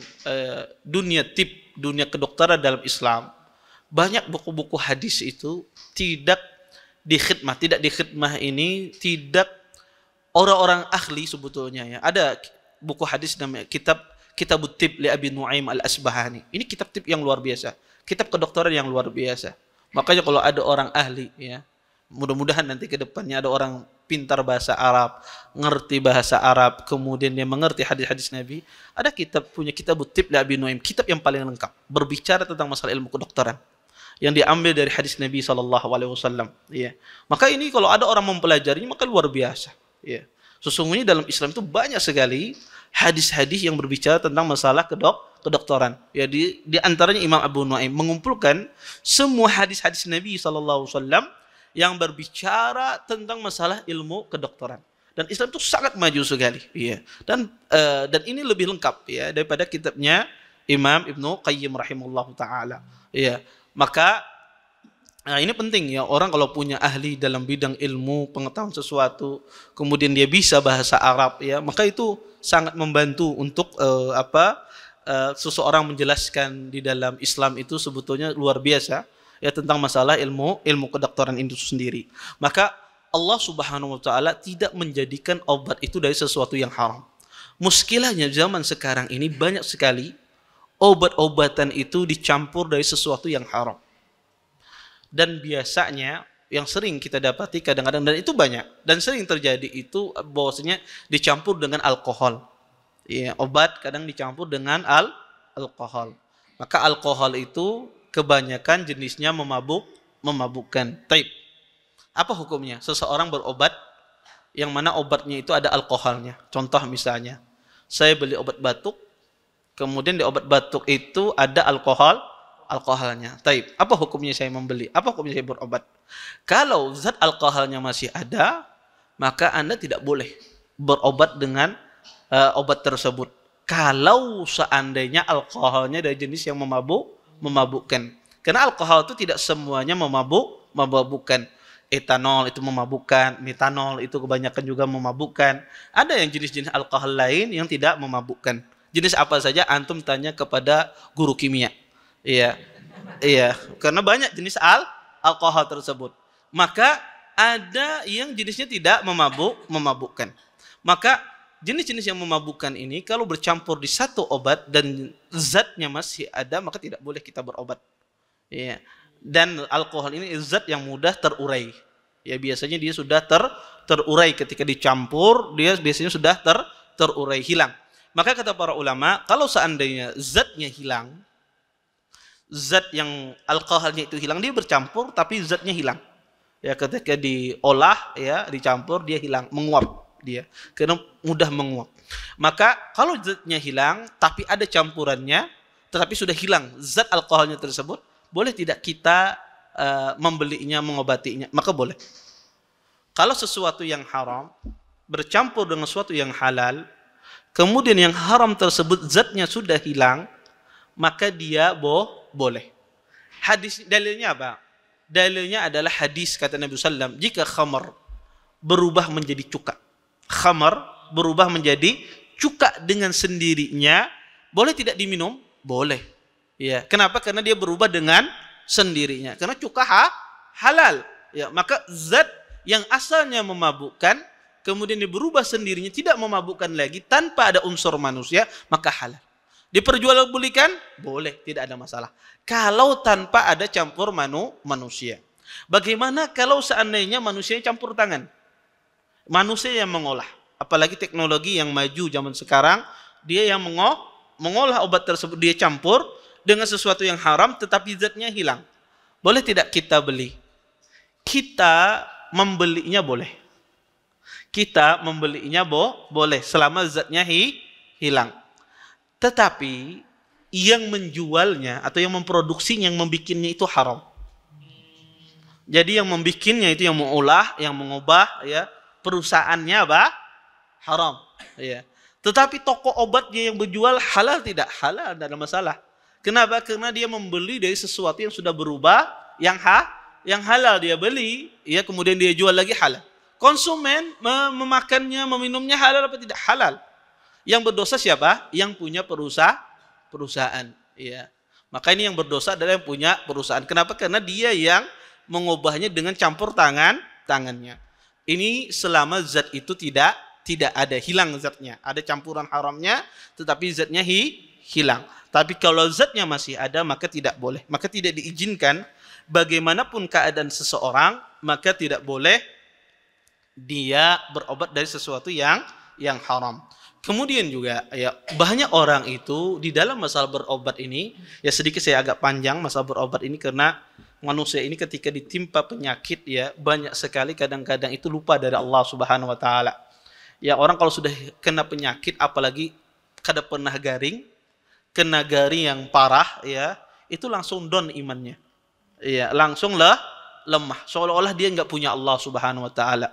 dunia kedokteran dalam Islam, banyak buku-buku hadis itu tidak dikhidmah ini, tidak orang-orang ahli sebetulnya, ya. Ada buku hadis namanya Kitabut Tib li Abi Nuaim Al-Asbahani. Ini kitab tib yang luar biasa, kitab kedokteran yang luar biasa. Makanya kalau ada orang ahli, ya, mudah-mudahan nanti ke depannya ada orang pintar bahasa Arab, ngerti bahasa Arab, kemudian dia mengerti hadis-hadis Nabi. Ada punya Kitabut Tib li Abi Nuaim, kitab yang paling lengkap, berbicara tentang masalah ilmu kedokteran yang diambil dari hadis Nabi SAW. Ya. Maka ini kalau ada orang mempelajarinya maka luar biasa. Ya. Sesungguhnya dalam Islam itu banyak sekali hadis-hadis yang berbicara tentang masalah kedokteran. Ya, di antaranya Imam Abu Nuaim mengumpulkan semua hadis-hadis Nabi SAW yang berbicara tentang masalah ilmu kedokteran. Dan Islam itu sangat maju sekali, ya. Dan ini lebih lengkap, ya, daripada kitabnya Imam Ibnu Qayyim rahimahullahu taala. Ya. Maka ini penting, ya, orang kalau punya ahli dalam bidang ilmu pengetahuan sesuatu, kemudian dia bisa bahasa Arab, ya, maka itu sangat membantu untuk seseorang menjelaskan di dalam Islam itu sebetulnya luar biasa, ya, tentang masalah ilmu kedokteran itu sendiri. Maka Allah Subhanahu wa taala tidak menjadikan obat itu dari sesuatu yang haram. Muskilahnya zaman sekarang ini banyak sekali obat-obatan itu dicampur dari sesuatu yang haram. Dan biasanya yang sering kita dapati kadang-kadang, dan itu banyak dan sering terjadi itu, bahwasanya dicampur dengan alkohol. Ya, obat kadang dicampur dengan alkohol. Maka alkohol itu kebanyakan jenisnya memabukkan. Taib. Apa hukumnya? Seseorang berobat yang mana obatnya itu ada alkoholnya. Contoh misalnya, saya beli obat batuk, kemudian di obat batuk itu ada alkoholnya. Taib. Apa hukumnya saya membeli? Apa hukumnya saya berobat? Kalau zat alkoholnya masih ada, maka Anda tidak boleh berobat dengan obat tersebut. Kalau seandainya alkoholnya dari jenis yang memabukkan. Karena alkohol itu tidak semuanya memabukkan. Etanol itu memabukkan, metanol itu kebanyakan juga memabukkan. Ada yang jenis-jenis alkohol lain yang tidak memabukkan. Jenis apa saja antum tanya kepada guru kimia. Iya. Iya, karena banyak jenis alkohol tersebut. Maka ada yang jenisnya tidak memabukkan. Maka jenis-jenis yang memabukkan ini kalau bercampur di satu obat dan zatnya masih ada, maka tidak boleh kita berobat. Ya. Dan alkohol ini zat yang mudah terurai. Ya, biasanya dia sudah terurai ketika dicampur, dia biasanya sudah terurai, hilang. Maka kata para ulama, kalau seandainya zatnya hilang, zat yang alkoholnya itu hilang, dia bercampur tapi zatnya hilang. Ya, ketika diolah, ya, dicampur dia hilang, menguap. dia, karena mudah menguap. Maka kalau zatnya hilang tapi ada campurannya, tetapi sudah hilang zat alkoholnya tersebut, boleh tidak kita membelinya, mengobatinya? Maka boleh. Kalau sesuatu yang haram bercampur dengan sesuatu yang halal, kemudian yang haram tersebut zatnya sudah hilang, maka dia boleh. Hadis dalilnya apa? Dalilnya adalah hadis kata Nabi SAW, jika khamar berubah menjadi cuka, khamar berubah menjadi cuka dengan sendirinya, boleh tidak diminum? Boleh. Ya, kenapa? Karena dia berubah dengan sendirinya. Karena cuka halal. Ya, maka zat yang asalnya memabukkan kemudian dia berubah sendirinya tidak memabukkan lagi tanpa ada unsur manusia, maka halal. Diperjualbelikan? Boleh, tidak ada masalah. Kalau tanpa ada campur manusia. Bagaimana kalau seandainya manusia campur tangan? Manusia yang mengolah. Apalagi teknologi yang maju zaman sekarang, dia yang mengolah obat tersebut, dia campur dengan sesuatu yang haram tetapi zatnya hilang. Boleh tidak kita beli? Kita membelinya boleh. Kita membelinya boleh selama zatnya hilang. Tetapi yang menjualnya atau yang memproduksinya, yang membikinnya itu haram. Jadi yang membikinnya itu, yang mengolah, yang mengubah, ya, perusahaannya apa? Haram. Ya. Tetapi toko obatnya yang berjual halal tidak? Halal, tidak ada masalah. Kenapa? Karena dia membeli dari sesuatu yang sudah berubah, yang halal dia beli, ya, kemudian dia jual lagi halal. Konsumen memakannya, meminumnya halal apa tidak? Halal. Yang berdosa siapa? Yang punya perusahaan. Ya. Maka ini yang berdosa adalah yang punya perusahaan. Kenapa? Karena dia yang mengubahnya dengan campur tangannya. Ini selama zat itu tidak ada, hilang zatnya. Ada campuran haramnya, tetapi zatnya hilang. Tapi kalau zatnya masih ada, maka tidak boleh. Maka tidak diizinkan, bagaimanapun keadaan seseorang, maka tidak boleh dia berobat dari sesuatu yang haram. Kemudian juga, ya, banyak orang itu di dalam masalah berobat ini, ya sedikit saya agak panjang masalah berobat ini karena manusia ini ketika ditimpa penyakit, ya, banyak sekali kadang-kadang itu lupa dari Allah Subhanahu wa taala. Ya, orang kalau sudah kena penyakit, apalagi kada pernah garing, kena garing yang parah, ya, itu langsung down imannya. Ya, langsung lemah, seolah-olah dia nggak punya Allah Subhanahu wa taala.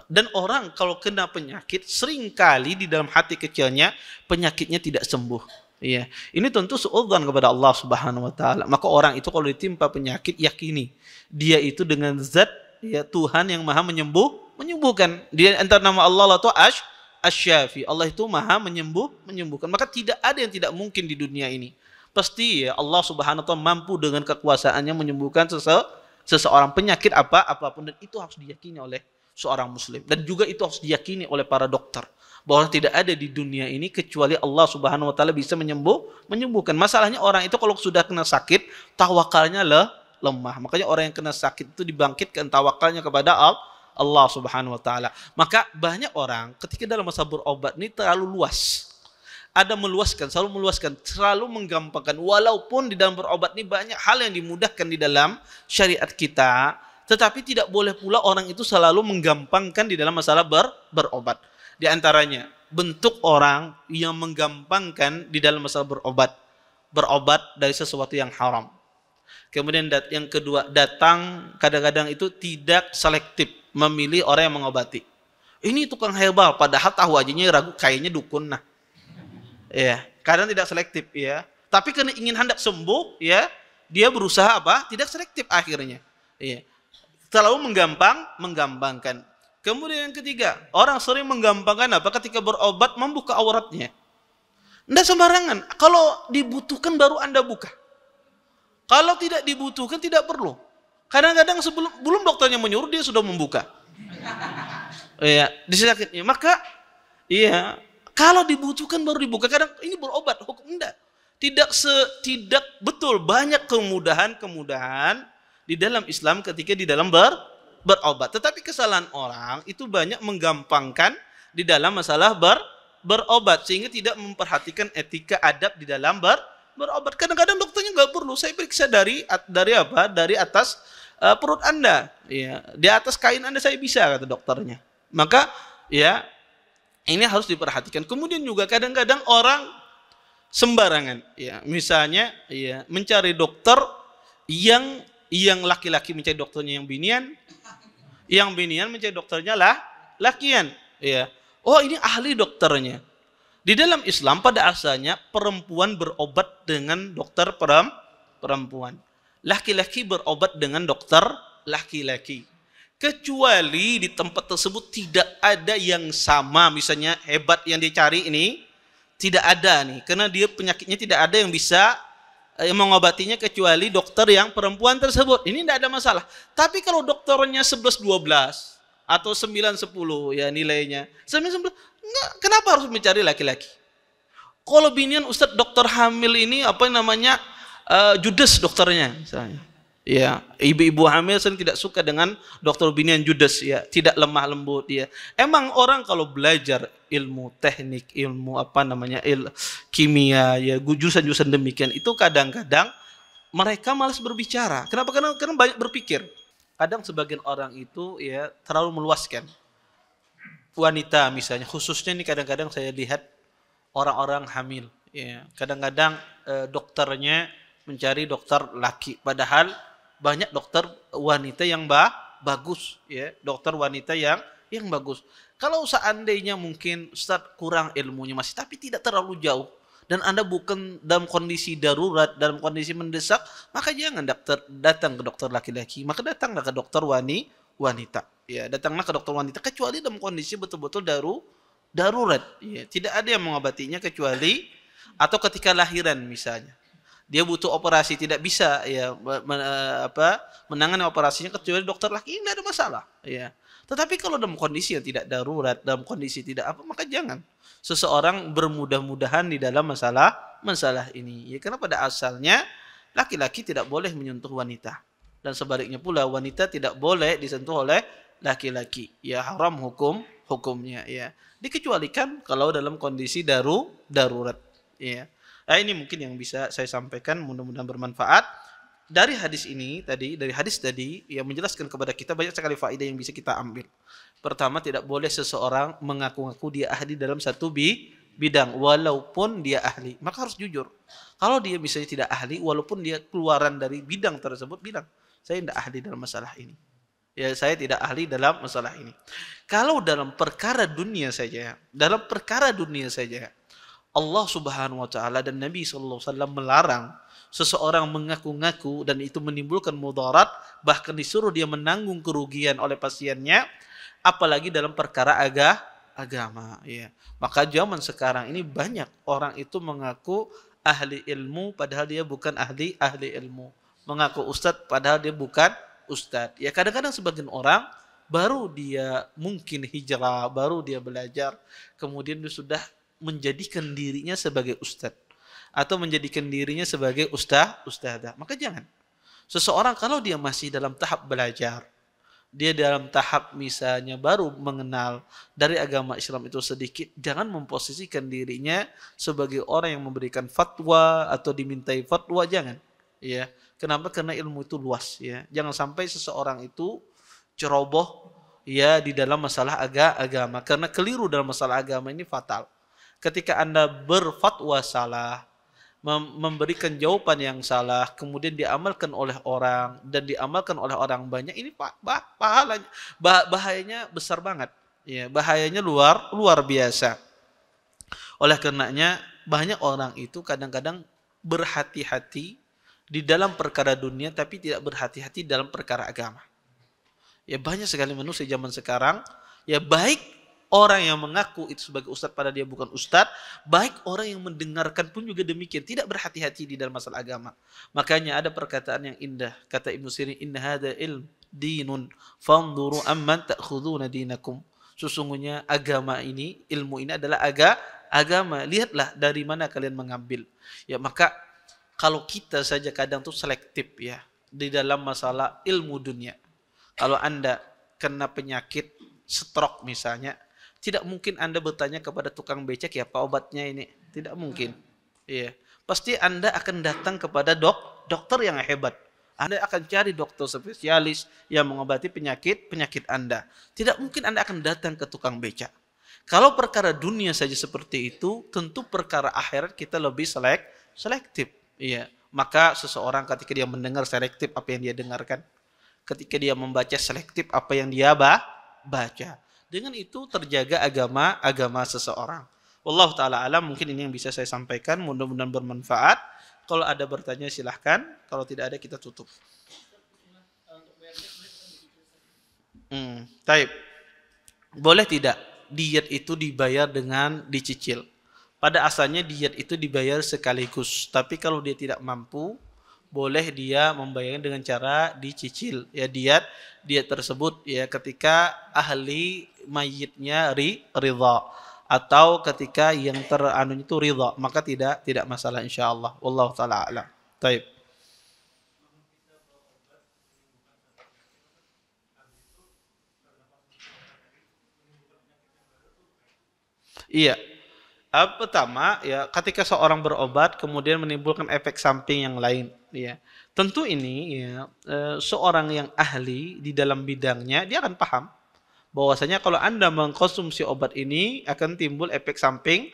Dan orang kalau kena penyakit, seringkali di dalam hati kecilnya penyakitnya tidak sembuh. Ya, ini tentu suudzon kepada Allah Subhanahu wa taala. Maka orang itu kalau ditimpa penyakit, yakini dia itu dengan zat, ya, Tuhan yang Maha menyembuhkan. Dia antara nama Allah atau Asy-Syafi. Allah itu Maha menyembuhkan. Maka tidak ada yang tidak mungkin di dunia ini. Pasti, ya, Allah Subhanahu wa taala mampu dengan kekuasaannya menyembuhkan seseorang penyakit apapun, dan itu harus diyakini oleh seorang muslim, dan juga itu harus diyakini oleh para dokter bahwa tidak ada di dunia ini kecuali Allah Subhanahu wa taala bisa menyembuhkan. Masalahnya orang itu kalau sudah kena sakit, tawakalnya lemah. Makanya orang yang kena sakit itu dibangkitkan tawakalnya kepada Allah Subhanahu wa taala. Maka banyak orang ketika dalam masa berobat ini terlalu luas. Ada meluaskan, selalu menggampangkan. Walaupun di dalam berobat ini banyak hal yang dimudahkan di dalam syariat kita, tetapi tidak boleh pula orang itu selalu menggampangkan di dalam masalah berobat. Di antaranya, bentuk orang yang menggampangkan di dalam masalah berobat dari sesuatu yang haram. Kemudian yang kedua, datang kadang-kadang itu tidak selektif memilih orang yang mengobati. Ini tukang herbal, padahal tahu ajanya ragu, kayaknya dukun. Nah, ya, kadang tidak selektif, ya. Tapi karena ingin hendak sembuh, ya, dia berusaha apa? Tidak selektif akhirnya. Ya. Terlalu menggampangkan. Kemudian yang ketiga, orang sering menggampangkan apa? Ketika berobat membuka auratnya. Tidak sembarangan. Kalau dibutuhkan baru Anda buka. Kalau tidak dibutuhkan tidak perlu. Kadang-kadang belum dokternya menyuruh dia sudah membuka. Iya, disakitnya. Maka, iya, kalau dibutuhkan baru dibuka. Kadang ini berobat, hukum enggak. Tidak betul, banyak kemudahan di dalam Islam ketika di dalam berobat. Tetapi kesalahan orang itu banyak menggampangkan di dalam masalah berobat sehingga tidak memperhatikan etika adab di dalam berobat. Kadang-kadang dokternya nggak perlu, saya periksa dari apa? Dari atas perut Anda, ya, di atas kain Anda saya bisa, kata dokternya. Maka Ya, ini harus diperhatikan. Kemudian juga kadang-kadang orang sembarangan, ya, misalnya ya mencari dokter yang laki-laki mencari dokternya yang binian mencari dokternya lah lakian, ya. Oh, ini ahli dokternya. Di dalam Islam pada asalnya perempuan berobat dengan dokter perempuan. Laki-laki berobat dengan dokter laki-laki. Kecuali di tempat tersebut tidak ada yang sama, misalnya hebat yang dicari ini tidak ada nih, karena dia penyakitnya tidak ada yang bisa mengobatinya kecuali dokter yang perempuan tersebut. Ini tidak ada masalah. Tapi kalau dokternya 11 12 atau 9 10 ya nilainya 9 11, enggak, kenapa harus mencari laki-laki? Kalau binian Ustadz dokter hamil ini apa namanya judes dokternya misalnya. Ya, ibu-ibu hamil sering tidak suka dengan dokter binian judes, ya, tidak lemah lembut, ya. Emang orang kalau belajar ilmu teknik, ilmu apa namanya, kimia, ya, jurusan-jurusan demikian itu kadang-kadang mereka malas berbicara. Kenapa? Karena banyak berpikir. Kadang sebagian orang itu ya terlalu meluaskan. Wanita misalnya, khususnya ini kadang-kadang saya lihat orang-orang hamil, ya. Kadang-kadang dokternya mencari dokter laki, padahal banyak dokter wanita yang bagus, ya, dokter wanita yang bagus. Kalau seandainya mungkin Ustaz kurang ilmunya masih, tapi tidak terlalu jauh, dan Anda bukan dalam kondisi darurat, dalam kondisi mendesak, maka jangan datang ke dokter laki-laki, maka datanglah ke dokter wanita. Ya, datanglah ke dokter wanita kecuali dalam kondisi betul-betul darurat. Ya, tidak ada yang mengobatinya kecuali atau ketika lahiran misalnya. Dia butuh operasi, tidak bisa ya menangani operasinya kecuali dokter laki, tidak ada masalah, ya. Tetapi kalau dalam kondisi yang tidak darurat, dalam kondisi tidak apa, maka jangan seseorang bermudah-mudahan di dalam masalah ini, ya, karena pada asalnya laki-laki tidak boleh menyentuh wanita dan sebaliknya pula wanita tidak boleh disentuh oleh laki-laki, ya, haram hukumnya, ya. Dikecualikan kalau dalam kondisi darurat, ya. Nah, ini mungkin yang bisa saya sampaikan, mudah-mudahan bermanfaat. Dari hadis tadi yang menjelaskan kepada kita banyak sekali faedah yang bisa kita ambil. Pertama, tidak boleh seseorang mengaku-ngaku dia ahli dalam satu bidang walaupun dia ahli. Maka harus jujur. Kalau dia misalnya tidak ahli, walaupun dia keluaran dari bidang tersebut, bilang, saya tidak ahli dalam masalah ini. Ya, saya tidak ahli dalam masalah ini. Kalau dalam perkara dunia saja, Allah Subhanahu wa taala dan Nabi sallallahu alaihi wasallam melarang seseorang mengaku-ngaku dan itu menimbulkan mudarat, bahkan disuruh dia menanggung kerugian oleh pasiennya, apalagi dalam perkara agama, ya. Maka zaman sekarang ini banyak orang itu mengaku ahli ilmu padahal dia bukan ahli ilmu. Mengaku ustadz padahal dia bukan ustadz. Ya, kadang-kadang sebagian orang baru dia mungkin hijrah, baru dia belajar, kemudian dia sudah menjadikan dirinya sebagai ustadz atau menjadikan dirinya sebagai ustadzah. Maka jangan. Seseorang kalau dia masih dalam tahap belajar, dia dalam tahap misalnya baru mengenal dari agama Islam itu sedikit, jangan memposisikan dirinya sebagai orang yang memberikan fatwa atau dimintai fatwa, jangan. Ya. Kenapa? Karena ilmu itu luas, ya. Jangan sampai seseorang itu ceroboh, ya, di dalam masalah agama, karena keliru dalam masalah agama ini fatal. Ketika Anda berfatwa salah, memberikan jawaban yang salah, kemudian diamalkan oleh orang dan diamalkan oleh orang banyak, ini bahayanya besar banget, ya, bahayanya luar biasa. Oleh karenanya banyak orang itu kadang-kadang berhati-hati di dalam perkara dunia tapi tidak berhati-hati dalam perkara agama. Ya, banyak sekali manusia zaman sekarang, ya, baik orang yang mengaku itu sebagai ustadz padahal dia bukan ustadz, baik orang yang mendengarkan pun juga demikian, tidak berhati-hati di dalam masalah agama. Makanya ada perkataan yang indah, kata Ibnu Sirin, inna hadza ilm dinun fanzuru amman ta'khuduna dinakum. Sesungguhnya agama ini, ilmu ini adalah agama, lihatlah dari mana kalian mengambil. Ya, maka kalau kita saja kadang tuh selektif, ya, di dalam masalah ilmu dunia. Kalau Anda kena penyakit stroke misalnya, tidak mungkin Anda bertanya kepada tukang becak, ya, apa obatnya ini? Tidak mungkin. Iya. Pasti Anda akan datang kepada dokter yang hebat. Anda akan cari dokter spesialis yang mengobati penyakit Anda. Tidak mungkin Anda akan datang ke tukang beca. Kalau perkara dunia saja seperti itu, tentu perkara akhirat kita lebih selektif. Iya. Maka seseorang ketika dia mendengar selektif apa yang dia dengarkan. Ketika dia membaca selektif apa yang dia baca. Dengan itu terjaga agama seseorang. Wallahu ta'ala alam, mungkin ini yang bisa saya sampaikan. Mudah-mudahan bermanfaat. Kalau ada bertanya silahkan. Kalau tidak ada kita tutup. Taib. Boleh tidak diet itu dibayar dengan dicicil? Pada asalnya diet itu dibayar sekaligus. Tapi kalau dia tidak mampu, boleh dia membayarnya dengan cara dicicil. Ya diet tersebut ya ketika ahli mayitnya ridha. Atau ketika yang teranu itu ridha, maka tidak masalah insyaallah. Wallahu taala a'lam. Taib. Iya. Pertama ya ketika seorang berobat kemudian menimbulkan efek samping yang lain ya. Tentu ini ya seorang yang ahli di dalam bidangnya dia akan paham bahwasanya kalau Anda mengkonsumsi obat ini akan timbul efek samping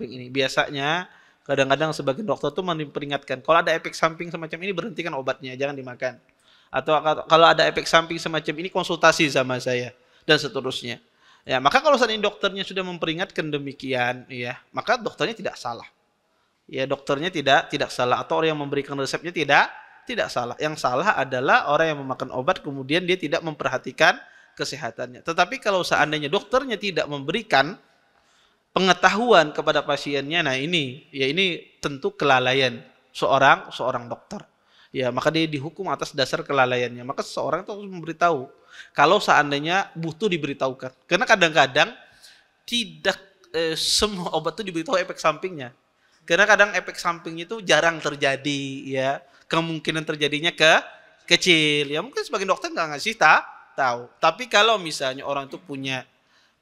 ini. Biasanya kadang-kadang sebagian dokter tuh memperingatkan kalau ada efek samping semacam ini berhentikan obatnya, jangan dimakan. Atau kalau ada efek samping semacam ini konsultasi sama saya dan seterusnya. Ya, maka kalau seandainya dokternya sudah memperingatkan demikian, ya, maka dokternya tidak salah. Ya, dokternya tidak salah atau orang yang memberikan resepnya tidak salah. Yang salah adalah orang yang memakan obat kemudian dia tidak memperhatikan kesehatannya. Tetapi kalau seandainya dokternya tidak memberikan pengetahuan kepada pasiennya, nah ini tentu kelalaian seorang dokter. Ya, maka dia dihukum atas dasar kelalaiannya. Maka seseorang itu harus memberitahu. Kalau seandainya butuh diberitahukan. Karena kadang-kadang tidak semua obat itu diberitahu efek sampingnya. Karena kadang efek sampingnya itu jarang terjadi, ya. Kemungkinan terjadinya kecil. Ya mungkin sebagian dokter nggak ngasih tahu. Tapi kalau misalnya orang itu punya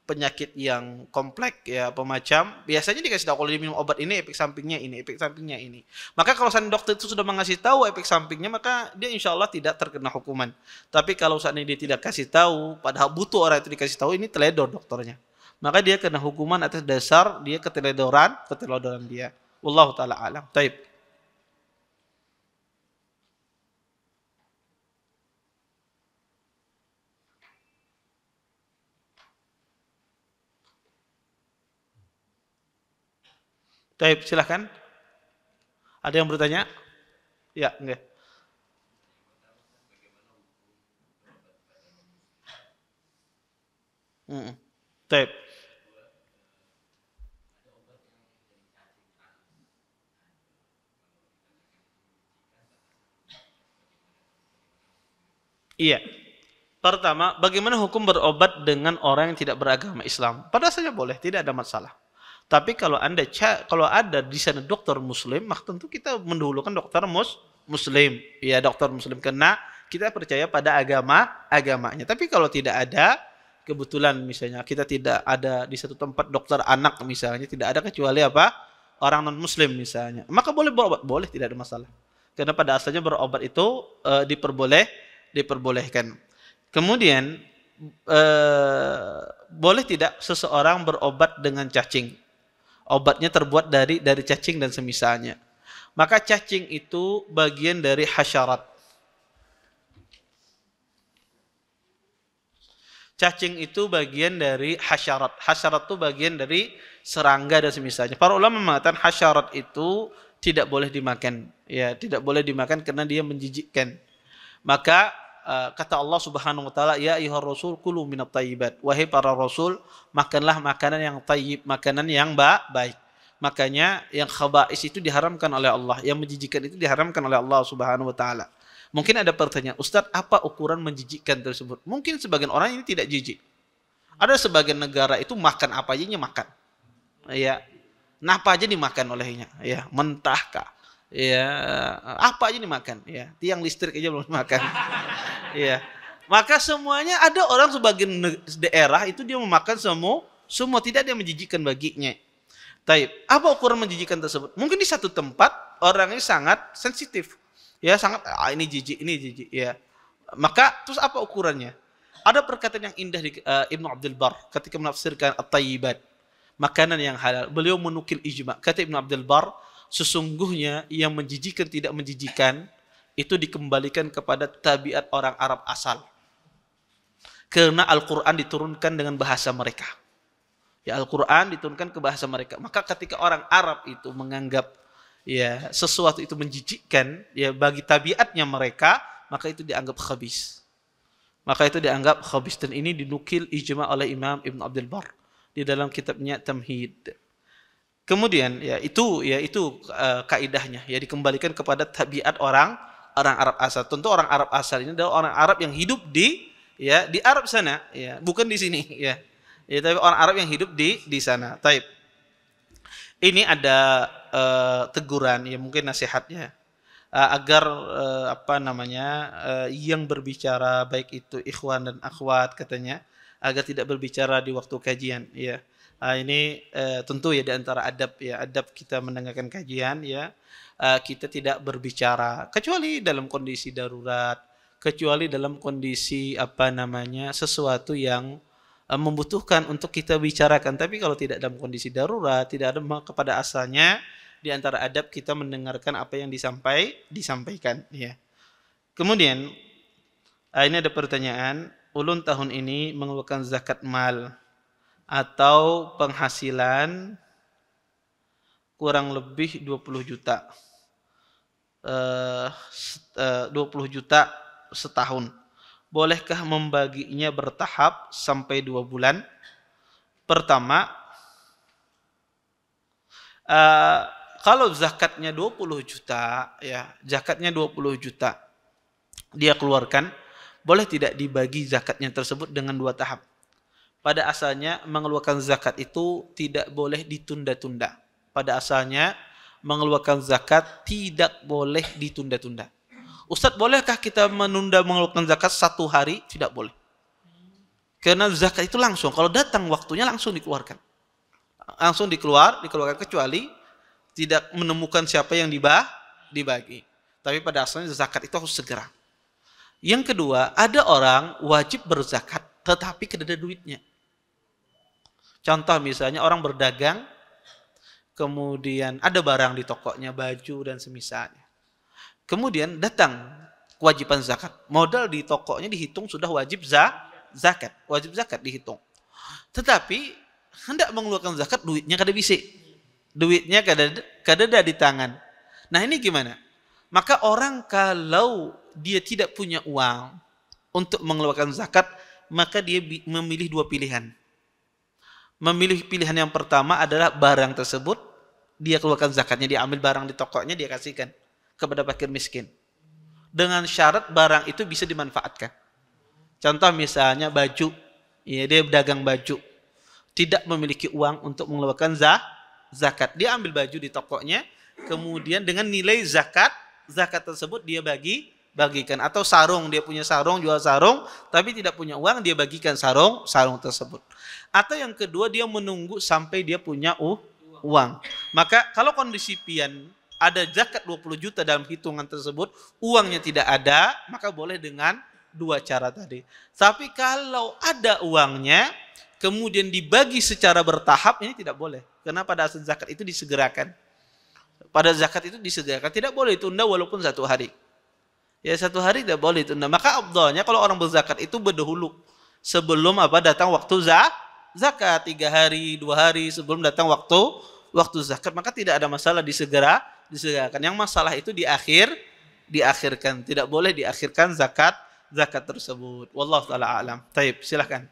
penyakit yang kompleks ya pemacam, biasanya dikasih tahu kalau dia minum obat ini efek sampingnya ini, efek sampingnya ini. Maka kalau seandainya dokter itu sudah mengasih tahu efek sampingnya, maka dia insya Allah tidak terkena hukuman. Tapi kalau seandainya dia tidak kasih tahu, padahal butuh orang itu dikasih tahu, ini teledor dokternya. Maka dia kena hukuman atas dasar dia keteledoran dia. Wallahu taala alam. Taib. Taib, silahkan. Ada yang bertanya? Ya, enggak. Taib. Iya. Pertama, bagaimana hukum berobat dengan orang yang tidak beragama Islam? Pada saja boleh, tidak ada masalah. Tapi kalau ada di sana dokter muslim, maka tentu kita mendahulukan dokter muslim. Ya, dokter muslim karena kita percaya pada agamanya. Tapi kalau tidak ada, kebetulan misalnya kita tidak ada di satu tempat dokter anak misalnya, tidak ada kecuali apa? Orang non muslim misalnya. Maka boleh berobat, boleh, tidak ada masalah. Karena pada asalnya berobat itu diperbolehkan. Kemudian boleh tidak seseorang berobat dengan cacing? Obatnya terbuat dari cacing dan semisalnya. Maka cacing itu bagian dari hasyarat. Cacing itu bagian dari hasyarat. Hasyarat itu bagian dari serangga dan semisalnya. Para ulama mengatakan hasyarat itu tidak boleh dimakan. Ya, tidak boleh dimakan karena dia menjijikkan. Maka kata Allah Subhanahu wa taala, ya ayyuhar rasul kulu minat thayyibat. Wahai para rasul, makanlah makanan yang thayyib, makanan yang baik. Makanya yang khaba'is itu diharamkan oleh Allah, yang menjijikkan itu diharamkan oleh Allah Subhanahu wa taala. Mungkin ada pertanyaan, Ustaz, apa ukuran menjijikkan tersebut? Mungkin sebagian orang ini tidak jijik. Ada sebagian negara itu makan apa aja makan. Ya. Napa aja dimakan olehnya, ya, mentahkah? Ya, apa aja dimakan, ya. Tiang listrik aja belum dimakan. Ya. Maka semuanya ada orang sebagian daerah itu dia memakan semua tidak ada yang menjijikkan baginya. Taib. Apa ukuran menjijikkan tersebut? Mungkin di satu tempat orangnya sangat sensitif. Ya sangat ini jijik ya. Maka terus apa ukurannya? Ada perkataan yang indah di Ibnu Abdul Bar ketika menafsirkan at-tayyibat, makanan yang halal. Beliau menukil ijma. Kata Ibnu Abdul Bar, sesungguhnya yang menjijikan tidak menjijikan itu dikembalikan kepada tabiat orang Arab asal. Karena Al-Quran diturunkan dengan bahasa mereka. Ya, Al-Quran diturunkan ke bahasa mereka. Maka ketika orang Arab itu menganggap ya sesuatu itu menjijikkan ya bagi tabiatnya mereka, maka itu dianggap khabis. Maka itu dianggap khabis, dan ini dinukil ijma oleh Imam Ibn Abdul Bar di dalam kitabnya Tamhid. Kemudian ya itu kaidahnya ya dikembalikan kepada tabiat orang Arab asal. Tentu orang Arab asal ini adalah orang Arab yang hidup di Arab sana ya, bukan di sini ya. Ya, tapi orang Arab yang hidup di sana. Taib. Ini ada teguran ya, mungkin nasihatnya agar yang berbicara baik itu ikhwan dan akhwat katanya agar tidak berbicara di waktu kajian ya. Ini tentu ya di antara adab kita mendengarkan kajian ya, kita tidak berbicara kecuali dalam kondisi darurat, kecuali dalam kondisi sesuatu yang membutuhkan untuk kita bicarakan. Tapi kalau tidak dalam kondisi darurat, tidak ada, pada asalnya di antara adab kita mendengarkan apa yang disampaikan ya. Kemudian ini ada pertanyaan, ulun tahun ini mengeluarkan zakat mal atau penghasilan kurang lebih 20 juta. 20 juta setahun. Bolehkah membaginya bertahap sampai 2 bulan? Pertama, kalau zakatnya 20 juta, ya, zakatnya 20 juta dia keluarkan, boleh tidak dibagi zakatnya tersebut dengan 2 tahap? Pada asalnya mengeluarkan zakat itu tidak boleh ditunda-tunda. Pada asalnya mengeluarkan zakat tidak boleh ditunda-tunda. Ustadz, bolehkah kita menunda mengeluarkan zakat 1 hari? Tidak boleh. Karena zakat itu langsung, kalau datang waktunya langsung dikeluarkan. Langsung dikeluarkan kecuali tidak menemukan siapa yang dibagi. Tapi pada asalnya zakat itu harus segera. Yang kedua, ada orang wajib berzakat tetapi tidak ada duitnya. Contoh misalnya orang berdagang, kemudian ada barang di tokonya, baju dan semisalnya. Kemudian datang kewajiban zakat. Modal di tokonya dihitung sudah wajib zakat. Wajib zakat dihitung. Tetapi hendak mengeluarkan zakat, duitnya kada bisa. Duitnya kada ada di tangan. Nah ini gimana? Maka orang kalau dia tidak punya uang untuk mengeluarkan zakat, maka dia memilih 2 pilihan. Memilih pilihan yang pertama adalah barang tersebut dia keluarkan zakatnya, dia ambil barang di tokonya, dia kasihkan kepada fakir miskin. Dengan syarat barang itu bisa dimanfaatkan. Contoh misalnya baju, ya, dia dagang baju, tidak memiliki uang untuk mengeluarkan zakat. Dia ambil baju di tokonya, kemudian dengan nilai zakat tersebut dia bagikan. Atau sarung, dia punya sarung, jual sarung, tapi tidak punya uang, dia bagikan sarung tersebut. Atau yang kedua, dia menunggu sampai dia punya uang. Maka kalau kondisi pian ada zakat 20 juta dalam hitungan tersebut, uangnya tidak ada, maka boleh dengan 2 cara tadi. Tapi kalau ada uangnya, kemudian dibagi secara bertahap, ini tidak boleh. Karena pada asal zakat itu disegerakan. Pada zakat itu disegerakan, tidak boleh ditunda walaupun 1 hari. Ya 1 hari tidak boleh ditunda. Maka afdhalnya kalau orang berzakat itu berdahulu. Sebelum datang waktu zakat, 3 hari, 2 hari sebelum datang waktu zakat, maka tidak ada masalah disegerakan. Yang masalah itu diakhirkan. Tidak boleh diakhirkan zakat tersebut. Wallahu taala alam. Taib, silakan.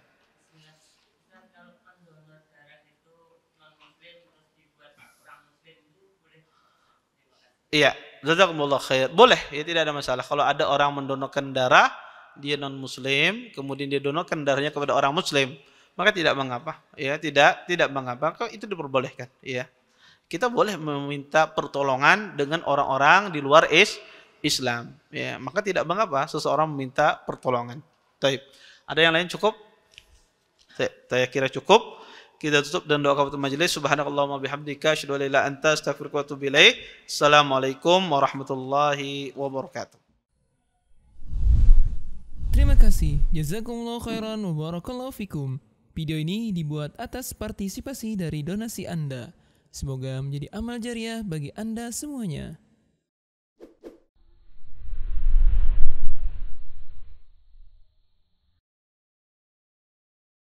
Iya, jazakumullah khair. Boleh, ya tidak ada masalah. Kalau ada orang mendonorkan darah, dia non muslim, kemudian dia donorkan darahnya kepada orang muslim, maka tidak mengapa. Ya, tidak mengapa. Kok itu diperbolehkan, ya. Kita boleh meminta pertolongan dengan orang-orang di luar Islam. Ya, maka tidak mengapa seseorang meminta pertolongan. Taib. Ada yang lain cukup? Saya kira cukup. Kita tutup dan doa kafatul majelis. Subhanakallahumma bihamdika asyhadu an la ilaha illa anta astaghfiruka wa atubu ilaik. Assalamualaikum warahmatullahi wabarakatuh. Terima kasih. Jazakumullah khairan wa barakallahu fikum. Video ini dibuat atas partisipasi dari donasi Anda. Semoga menjadi amal jariah bagi Anda semuanya.